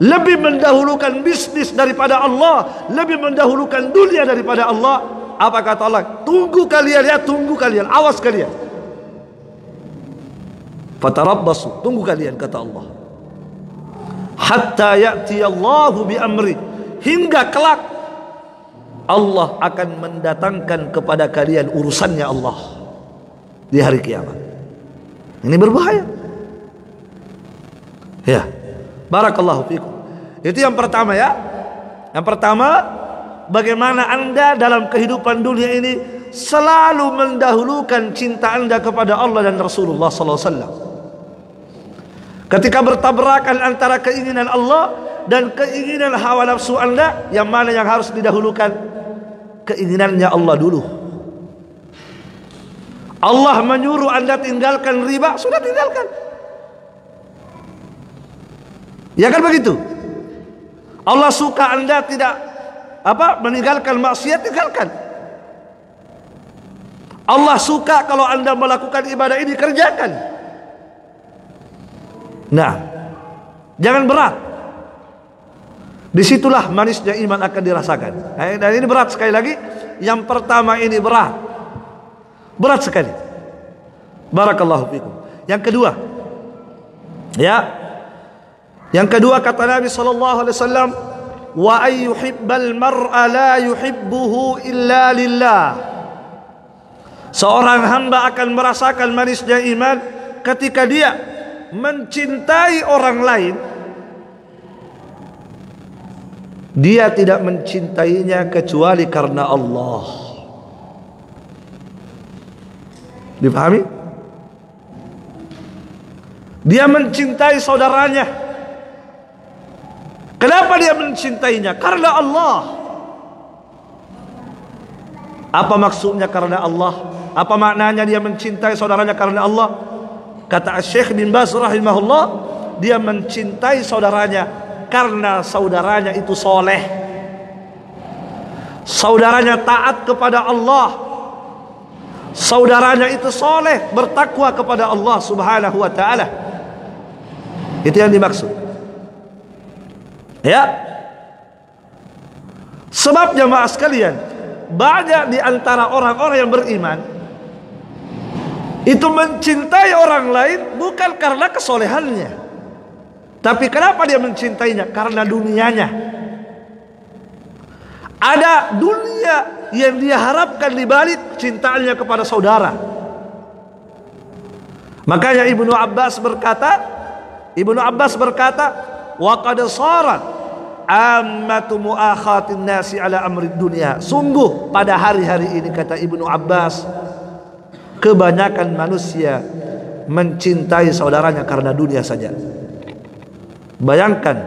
lebih mendahulukan bisnis daripada Allah, lebih mendahulukan dunia daripada Allah. Apa kata Allah? Tunggu kalian ya, tunggu kalian, awas kalian. Fatarabbasu, tunggu kalian, kata Allah. Hatta ya'ti Allahu bi amri, hingga kelak Allah akan mendatangkan kepada kalian urusannya Allah di hari kiamat. Ini berbahaya. Ya, barakallahu fikum. Itu yang pertama ya. Yang pertama, bagaimana Anda dalam kehidupan dunia ini selalu mendahulukan cinta Anda kepada Allah dan Rasulullah sallallahu alaihi wasallam. Ketika bertabrakan antara keinginan Allah dan keinginan hawa nafsu Anda, yang mana yang harus didahulukan? Keinginannya Allah dulu. Allah menyuruh Anda tinggalkan riba, sudah tinggalkan. Ya kan begitu? Allah suka Anda tidak meninggalkan maksiat, tinggalkan. Allah suka kalau Anda melakukan ibadah ini, kerjakan. Nah, jangan berat. Disitulah manisnya iman akan dirasakan. Dan ini berat sekali lagi. Yang pertama ini berat, berat sekali. Barakallahu fikum. Yang kedua, ya, yang kedua kata Nabi sallallahu alaihi wasallam, wa ayyuhibbal mar'a la yuhibbuhu illa lillah. Seorang hamba akan merasakan manisnya iman ketika dia mencintai orang lain, dia tidak mencintainya kecuali karena Allah. Dipahami? Dia mencintai saudaranya. Kenapa dia mencintainya? Karena Allah. Apa maksudnya karena Allah? Apa maknanya dia mencintai saudaranya karena Allah? Kata Syekh bin Baz rahimahullah, dia mencintai saudaranya karena saudaranya itu soleh, saudaranya taat kepada Allah, saudaranya itu soleh, bertakwa kepada Allah subhanahu wa ta'ala. Itu yang dimaksud. Ya, sebab jamaah sekalian, banyak di antara orang-orang yang beriman itu mencintai orang lain bukan karena kesolehannya, tapi kenapa dia mencintainya? Karena dunianya. Ada dunia yang dia harapkan di balik cintaannya kepada saudara. Makanya Ibnu Abbas berkata, wa qad sarat ammatu muakhatin nasi ala amri dunia. Sungguh pada hari-hari ini, kata Ibnu Abbas, kebanyakan manusia mencintai saudaranya karena dunia saja. Bayangkan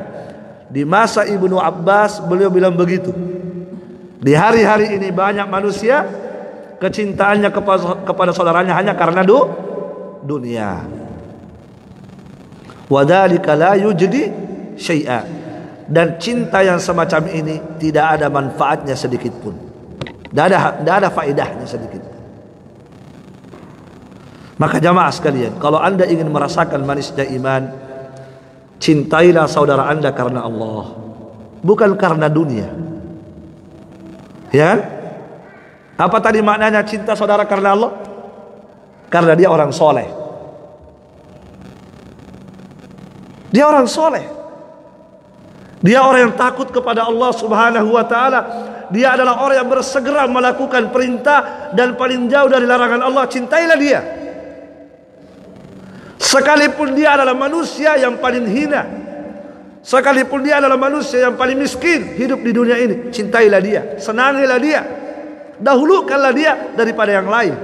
Di masa Ibnu Abbas beliau bilang begitu. Di hari-hari ini banyak manusia kecintaannya kepada saudaranya hanya karena dunia. Wadzalika la yujdi syai'a. Dan cinta yang semacam ini tidak ada manfaatnya sedikit pun. Tidak ada faedahnya sedikit. Maka jamaah sekalian, kalau anda ingin merasakan manisnya iman, cintailah saudara anda karena Allah, bukan karena dunia. Ya kan? Apa tadi maknanya cinta saudara karena Allah? Karena dia orang soleh. Dia orang soleh. Dia orang yang takut kepada Allah Subhanahu wa ta'ala. Dia adalah orang yang bersegera melakukan perintah dan paling jauh dari larangan Allah. Cintailah dia. Sekalipun dia adalah manusia yang paling hina, sekalipun dia adalah manusia yang paling miskin hidup di dunia ini, cintailah dia, senangilah dia, dahulukanlah dia daripada yang lain.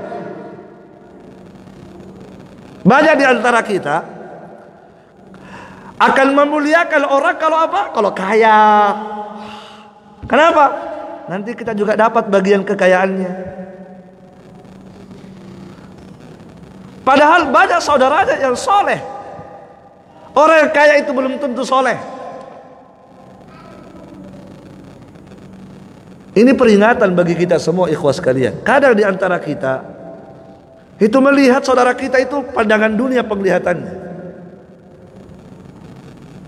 Banyak di antara kita akan memuliakan orang kalau apa? Kalau kaya. Kenapa? Nanti kita juga dapat bagian kekayaannya. Padahal banyak saudaranya yang soleh. Orang yang kaya itu belum tentu soleh. Ini peringatan bagi kita semua ikhwas sekalian. Kadang di antara kita itu melihat saudara kita itu pandangan dunia penglihatannya.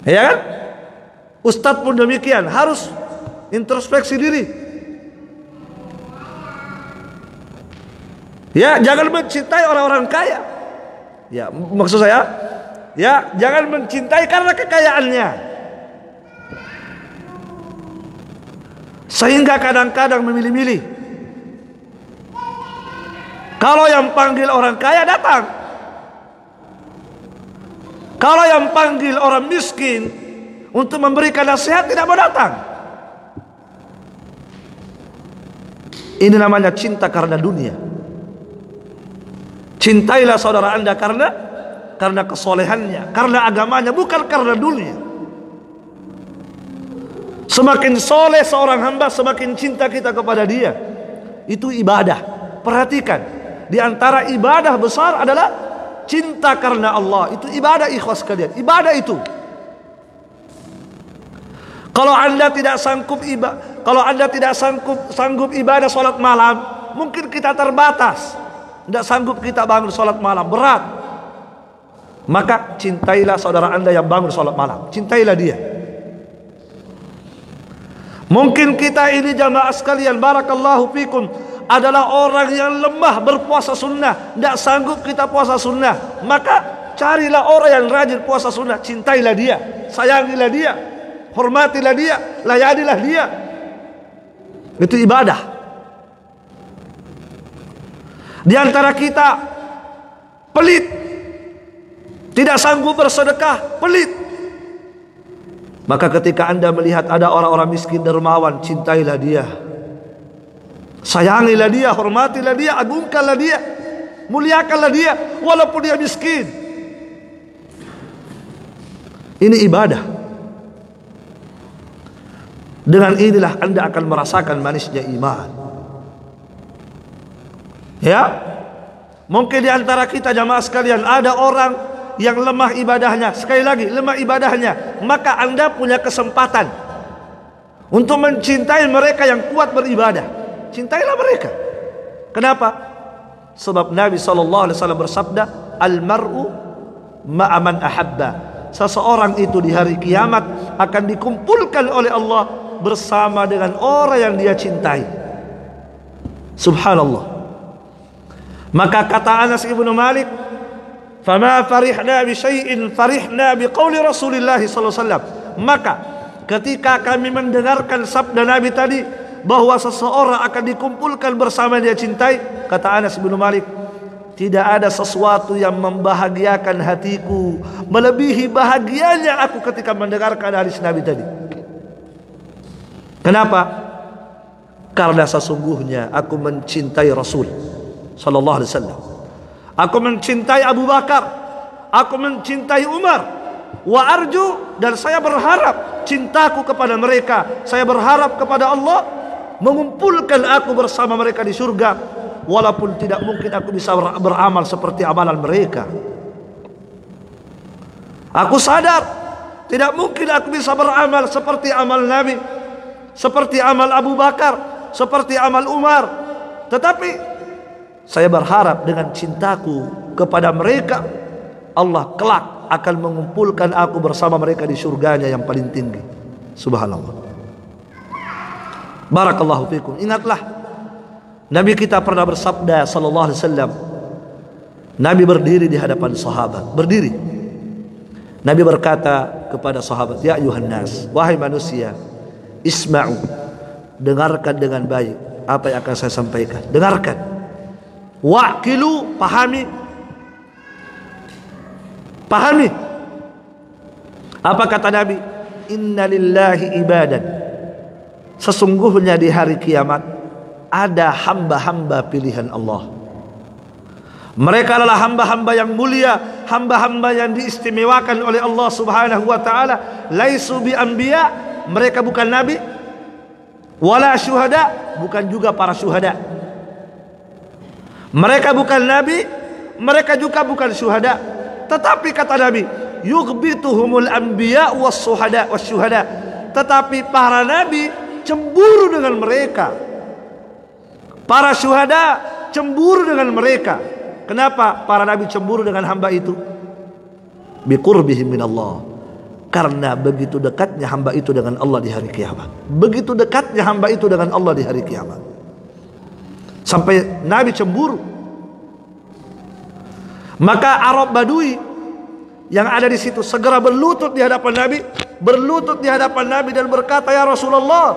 Ya kan? Ustadz pun demikian, harus introspeksi diri. Ya, jangan mencintai orang-orang kaya. Ya, maksud saya, ya, jangan mencintai karena kekayaannya. Sehingga kadang-kadang memilih-milih. Kalau yang panggil orang kaya datang. Kalau yang panggil orang miskin untuk memberikan nasihat tidak mau datang. Ini namanya cinta karena dunia. Cintailah saudara anda karena kesolehannya, karena agamanya, bukan karena dunia. Semakin soleh seorang hamba, semakin cinta kita kepada dia. Itu ibadah. Perhatikan, di antara ibadah besar adalah cinta karena Allah. Itu ibadah ikhlas kalian. Ibadah itu. Kalau anda tidak sanggup ibadah salat malam, mungkin kita terbatas. Tidak sanggup kita bangun salat malam, berat. Maka cintailah saudara anda yang bangun salat malam. Cintailah dia. Mungkin kita ini jamaah sekalian, barakallahu fikum, adalah orang yang lemah berpuasa sunnah, tidak sanggup kita puasa sunnah. Maka carilah orang yang rajin puasa sunnah. Cintailah dia, sayangilah dia, hormatilah dia, layanilah dia. Itu ibadah. Di antara kita pelit, tidak sanggup bersedekah, pelit. Maka ketika anda melihat ada orang-orang miskin dermawan, cintailah dia, sayangilah dia, hormatilah dia, agungkanlah dia, muliakanlah dia walaupun dia miskin. Ini ibadah. Dengan inilah anda akan merasakan manisnya iman. Ya, mungkin di antara kita jamaah sekalian ada orang yang lemah ibadahnya. Sekali lagi, lemah ibadahnya. Maka anda punya kesempatan untuk mencintai mereka yang kuat beribadah. Cintailah mereka. Kenapa? Sebab Nabi SAW bersabda, Al-mar'u ma'aman ahabba. Seseorang itu di hari kiamat akan dikumpulkan oleh Allah bersama dengan orang yang dia cintai. Subhanallah. Maka kata Anas ibnu Malik, "Fama farihna bi syai'in farihna bi qauli Rasulillah sallallahu alaihi wasallam." Maka ketika kami mendengarkan sabda Nabi tadi bahwa seseorang akan dikumpulkan bersama dia cintai, kata Anas ibnu Malik, tidak ada sesuatu yang membahagiakan hatiku melebihi bahagianya aku ketika mendengarkan hadis Nabi tadi. Kenapa? Karena sesungguhnya aku mencintai Rasul sallallahu alaihi wasallam. Aku mencintai Abu Bakar, aku mencintai Umar, wa arju, dan saya berharap cintaku kepada mereka. Saya berharap kepada Allah mengumpulkan aku bersama mereka di surga, walaupun tidak mungkin aku bisa beramal seperti amalan mereka. Aku sadar tidak mungkin aku bisa beramal seperti amal Nabi, seperti amal Abu Bakar, seperti amal Umar. Tetapi saya berharap dengan cintaku kepada mereka, Allah kelak akan mengumpulkan aku bersama mereka di surganya yang paling tinggi. Subhanallah. Barakallahu fikum. Ingatlah, Nabi kita pernah bersabda sallallahu alaihi wasallam. Nabi berdiri di hadapan sahabat, berdiri. Nabi berkata kepada sahabat, ya ayuhan nas, wahai manusia, isma'u, dengarkan dengan baik apa yang akan saya sampaikan. Dengarkan. Waqilu, pahami. Pahami. Apa kata Nabi? Inna lillahi ibadan. Sesungguhnya di hari kiamat ada hamba-hamba pilihan Allah. Mereka adalah hamba-hamba yang mulia, hamba-hamba yang diistimewakan oleh Allah Subhanahu wa taala. Laisu bi anbiya, mereka bukan nabi, wala syuhada, bukan juga para syuhada. Mereka bukan nabi, mereka juga bukan syuhada. Tetapi kata Nabi, yughbituhumul anbiya was syuhada. Tetapi para nabi cemburu dengan mereka. Para syuhada cemburu dengan mereka. Kenapa para nabi cemburu dengan hamba itu? Biqurbihim minallah. Karena begitu dekatnya hamba itu dengan Allah di hari kiamat. Begitu dekatnya hamba itu dengan Allah di hari kiamat. Sampai Nabi cemburu. Maka Arab Badui yang ada di situ segera berlutut di hadapan Nabi, berlutut di hadapan Nabi dan berkata, ya Rasulullah,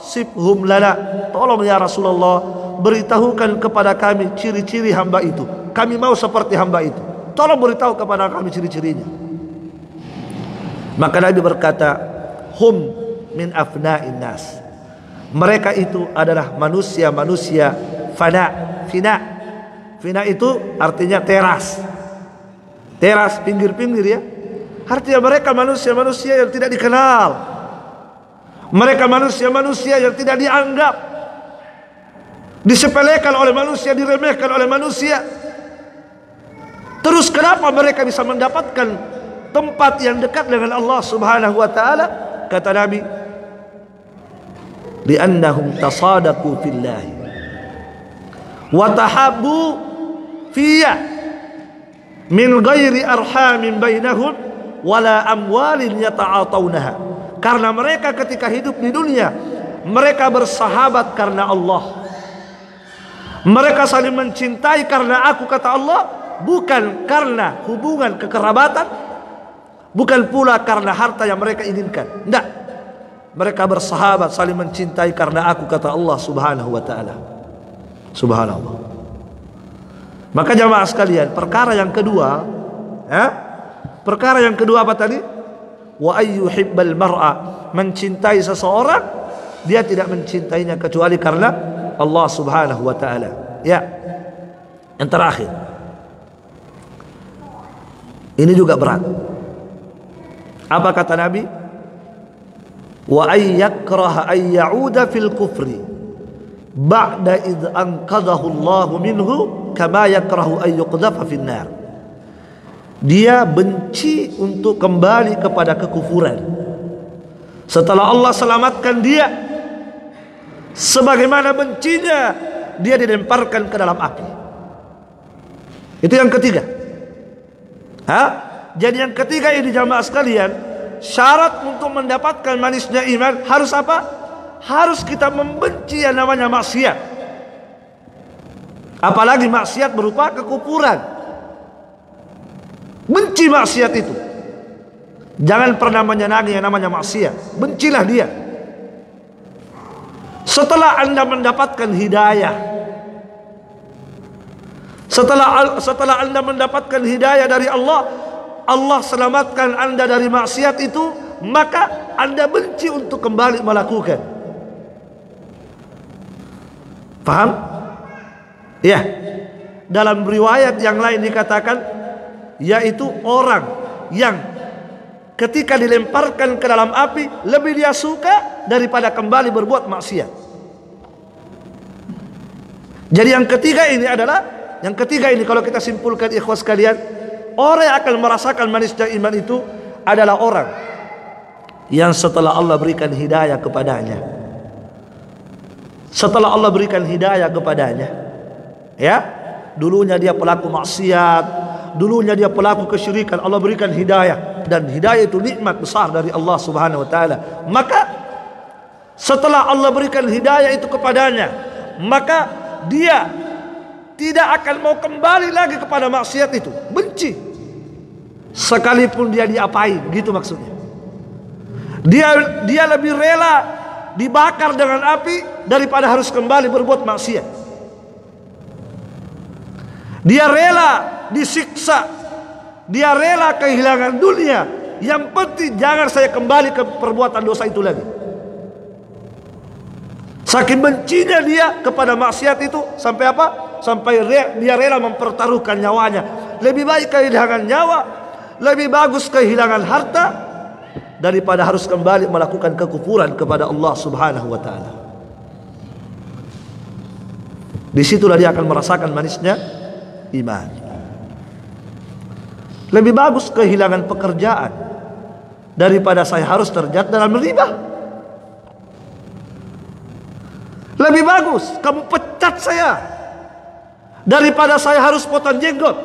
sifhum lana, tolong ya Rasulullah, beritahukan kepada kami ciri-ciri hamba itu. Kami mau seperti hamba itu. Tolong beritahu kepada kami ciri-cirinya. Maka Nabi berkata, hum min afna'in nas. Mereka itu adalah manusia-manusia fina. Fina itu artinya teras. Teras, pinggir-pinggir ya. Artinya mereka manusia-manusia yang tidak dikenal. Mereka manusia-manusia yang tidak dianggap, disepelekan oleh manusia, diremehkan oleh manusia. Terus kenapa mereka bisa mendapatkan tempat yang dekat dengan Allah Subhanahu wa taala? Kata Nabi, li'annahum tasadaqu fillahi wa tahabbu fiyya min ghairi arhamin bainahum wala amwalin yata'atawnaha. Karena mereka ketika hidup di dunia, mereka bersahabat karena Allah. Mereka saling mencintai karena aku, kata Allah, bukan karena hubungan kekerabatan, bukan pula karena harta yang mereka inginkan. Tidak. Mereka bersahabat saling mencintai karena aku, kata Allah Subhanahu wa taala. Subhanallah. Maka jamaah sekalian, perkara yang kedua, perkara yang kedua apa tadi? Wa ayyuhibbal mar'a, mencintai seseorang, dia tidak mencintainya kecuali karena Allah Subhanahu wa taala. Ya. Yang terakhir. Ini juga berat. Apa kata Nabi? Wa ayyakraha ay ya'uda fil kufri ba'da id anqadhahu Allah minhu kama yakrahu ay yuqdhafa fin nar. Dia benci untuk kembali kepada kekufuran setelah Allah selamatkan dia, sebagaimana bencinya dia dilemparkan ke dalam api. Itu yang ketiga. Jadi yang ketiga ini jamaah sekalian, syarat untuk mendapatkan manisnya iman harus apa? Harus kita membenci yang namanya maksiat. Apalagi maksiat berupa kekufuran. Benci maksiat itu. Jangan pernah menyenangi yang namanya maksiat. Bencilah dia. Setelah Anda mendapatkan hidayah, setelah Anda mendapatkan hidayah dari Allah, Allah selamatkan Anda dari maksiat itu, maka Anda benci untuk kembali melakukan. Paham? Ya. Dalam riwayat yang lain dikatakan, yaitu orang yang ketika dilemparkan ke dalam api lebih dia suka daripada kembali berbuat maksiat. Jadi yang ketiga ini kalau kita simpulkan ikhwas sekalian, orang yang akan merasakan manisnya iman itu adalah orang yang setelah Allah berikan hidayah kepadanya. Setelah Allah berikan hidayah kepadanya, ya, dulunya dia pelaku maksiat, dulunya dia pelaku kesyirikan, Allah berikan hidayah, dan hidayah itu nikmat besar dari Allah Subhanahu wa taala. Maka setelah Allah berikan hidayah itu kepadanya, maka dia tidak akan mau kembali lagi kepada maksiat itu, benci sekalipun dia diapain, gitu maksudnya. Dia lebih rela dibakar dengan api daripada harus kembali berbuat maksiat. Dia rela disiksa, dia rela kehilangan dunia, yang penting jangan saya kembali ke perbuatan dosa itu lagi. Saking bencinya dia kepada maksiat itu, sampai apa? Sampai dia rela mempertaruhkan nyawanya. Lebih baik kehilangan nyawa, lebih bagus kehilangan harta daripada harus kembali melakukan kekufuran kepada Allah Subhanahu wa taala. Disitulah dia akan merasakan manisnya iman. Lebih bagus kehilangan pekerjaan daripada saya harus terjatuh dalam riba. Lebih bagus kamu pecat saya daripada saya harus potong jenggot.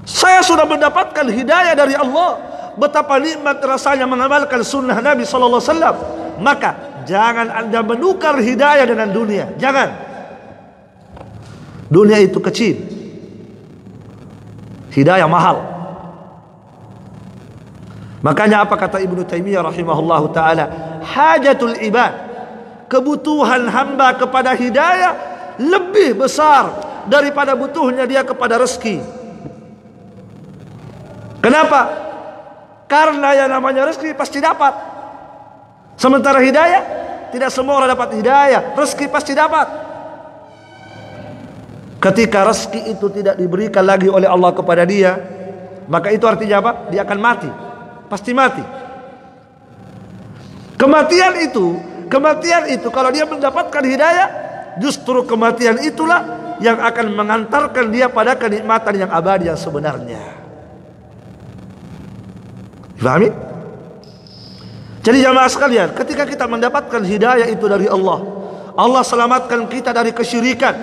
Saya sudah mendapatkan hidayah dari Allah. Betapa nikmat rasanya mengamalkan sunnah Nabi sallallahu alaihi wasallam. Maka jangan Anda menukar hidayah dengan dunia. Jangan. Dunia itu kecil, hidayah mahal. Makanya apa kata Ibnu Taimiyah rahimahullahu taala? Hajatul ibad, kebutuhan hamba kepada hidayah lebih besar daripada butuhnya dia kepada rezeki. Kenapa? Karena yang namanya rezeki pasti dapat. Sementara hidayah, tidak semua orang dapat hidayah. Rezeki pasti dapat. Ketika rezeki itu tidak diberikan lagi oleh Allah kepada dia, maka itu artinya apa? Dia akan mati. Pasti mati. Kematian itu kalau dia mendapatkan hidayah, justru kematian itulah yang akan mengantarkan dia pada kenikmatan yang abadi yang sebenarnya. Fahami? Jadi jamaah sekalian, ketika kita mendapatkan hidayah itu dari Allah, Allah selamatkan kita dari kesyirikan,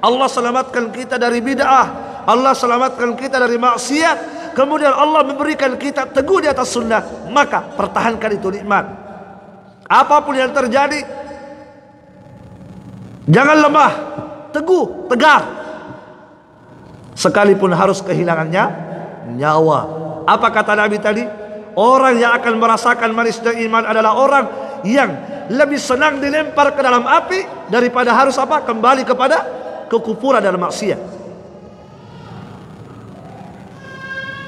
Allah selamatkan kita dari bid'ah, Allah selamatkan kita dari maksiat, kemudian Allah memberikan kita teguh di atas sunnah, maka pertahankan itu nikmat. Apapun yang terjadi, jangan lemah, teguh, tegar, sekalipun harus kehilangannya nyawa. Apa kata Nabi tadi? Orang yang akan merasakan manisnya iman adalah orang yang lebih senang dilempar ke dalam api daripada harus apa? Kembali kepada kekufuran dan maksiat.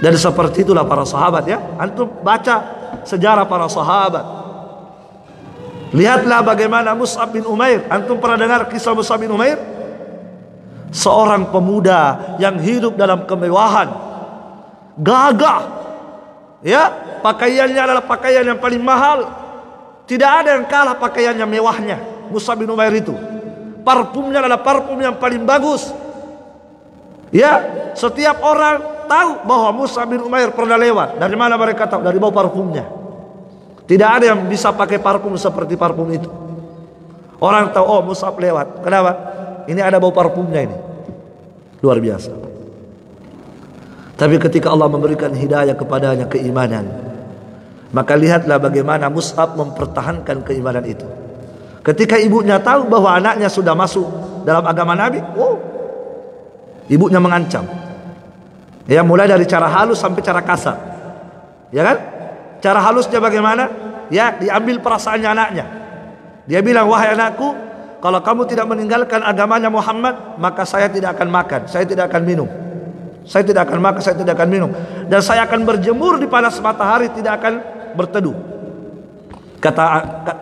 Dan seperti itulah para sahabat, ya. Antum baca sejarah para sahabat. Lihatlah bagaimana Mus'ab bin Umair. Antum pernah dengar kisah Mus'ab bin Umair? Seorang pemuda yang hidup dalam kemewahan, gagah, ya, pakaiannya adalah pakaian yang paling mahal. Tidak ada yang kalah pakaiannya mewahnya Mus'ab bin Umair itu. Parfumnya adalah parfum yang paling bagus. Ya, setiap orang tahu bahwa Mus'ab bin Umair pernah lewat. Dari mana mereka tahu? Dari bau parfumnya. Tidak ada yang bisa pakai parfum seperti parfum itu. Orang tahu, oh Mus'ab lewat. Kenapa? Ini ada bau parfumnya ini. Luar biasa. Tapi ketika Allah memberikan hidayah kepadanya, keimanan, maka lihatlah bagaimana Mus'ab mempertahankan keimanan itu. Ketika ibunya tahu bahwa anaknya sudah masuk dalam agama Nabi, ibunya mengancam. Ya, mulai dari cara halus sampai cara kasar. Ya kan? Cara halusnya bagaimana? Ya, diambil perasaannya anaknya. Dia bilang, wahai anakku, kalau kamu tidak meninggalkan agamanya Muhammad, maka saya tidak akan makan, saya tidak akan minum. Saya tidak akan makan, saya tidak akan minum. Dan saya akan berjemur di panas matahari, tidak akan berteduh. Kata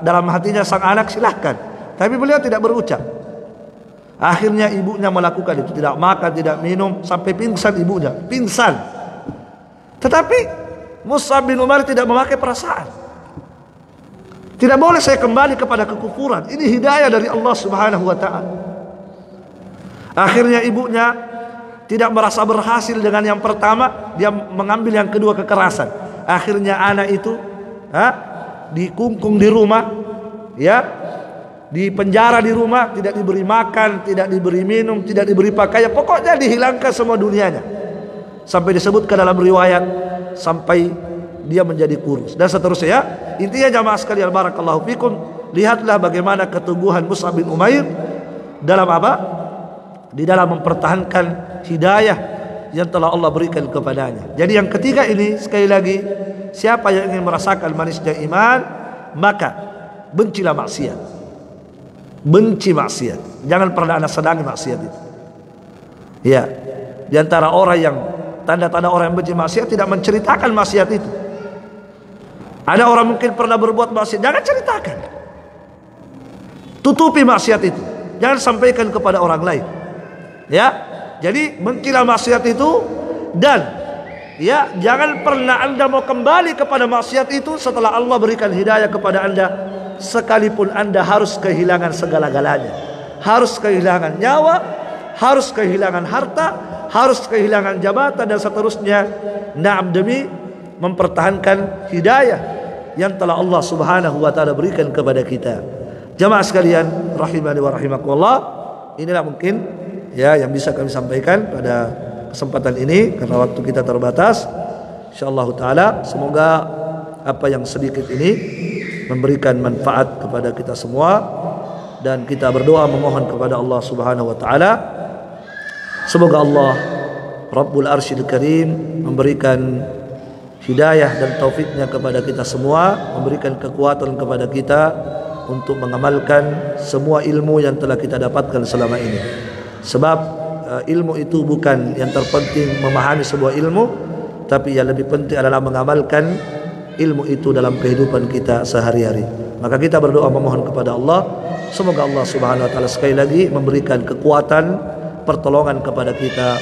dalam hatinya sang anak, silahkan. Tapi beliau tidak berucap. Akhirnya ibunya melakukan itu. Tidak makan, tidak minum, sampai pingsan ibunya. Pingsan. Tetapi Mus'ab bin Umair tidak memakai perasaan. Tidak boleh saya kembali kepada kekufuran. Ini hidayah dari Allah Subhanahu wa ta'ala. Akhirnya ibunya tidak merasa berhasil dengan yang pertama, dia mengambil yang kedua, kekerasan. Akhirnya anak itu dikungkung di rumah, ya, di penjara di rumah, tidak diberi makan, tidak diberi minum, tidak diberi pakaian, pokoknya dihilangkan semua dunianya. Sampai disebutkan dalam riwayat sampai dia menjadi kurus dan seterusnya. Intinya jamaah sekalian barakallahu fikum, lihatlah bagaimana keteguhan Mus'ab bin Umair dalam apa? Di dalam mempertahankan hidayah yang telah Allah berikan kepadanya. Jadi yang ketiga ini, sekali lagi, siapa yang ingin merasakan manisnya iman, maka bencilah maksiat. Benci maksiat. Jangan pernah Anda senangi maksiat itu. Ya, di antara orang yang tanda-tanda orang yang benci maksiat tidak menceritakan maksiat itu. Ada orang mungkin pernah berbuat maksiat, jangan ceritakan. Tutupi maksiat itu. Jangan sampaikan kepada orang lain. Ya, jadi bencilah maksiat itu, dan ya, jangan pernah Anda mau kembali kepada maksiat itu setelah Allah berikan hidayah kepada Anda, sekalipun Anda harus kehilangan segala-galanya. Harus kehilangan nyawa, harus kehilangan harta, harus kehilangan jabatan dan seterusnya. Naam, demi mempertahankan hidayah yang telah Allah Subhanahu wa ta'ala berikan kepada kita. Jamaah sekalian rahimani wa rahimakumullah, inilah mungkin ya yang bisa kami sampaikan pada kesempatan ini karena waktu kita terbatas. Insyaallah taala semoga apa yang sedikit ini memberikan manfaat kepada kita semua, dan kita berdoa memohon kepada Allah Subhanahu wa taala semoga Allah Rabbul Arsyil Karim memberikan hidayah dan taufiknya kepada kita semua, memberikan kekuatan kepada kita untuk mengamalkan semua ilmu yang telah kita dapatkan selama ini. Sebab ilmu itu bukan yang terpenting memahami sebuah ilmu, tapi yang lebih penting adalah mengamalkan ilmu itu dalam kehidupan kita sehari-hari. Maka kita berdoa memohon kepada Allah, semoga Allah Subhanahu wa taala sekali lagi memberikan kekuatan, pertolongan kepada kita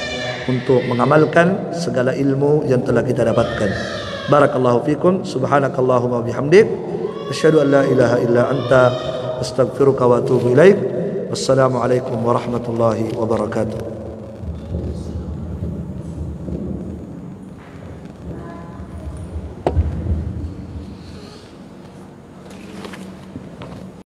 untuk mengamalkan segala ilmu yang telah kita dapatkan. Barakallahu fikum, subhanakallahumma bihamdik, asyhadu an la ilaha illa anta, astaghfiruka wa atubu ilaik. Wassalamualaikum warahmatullahi wabarakatuh.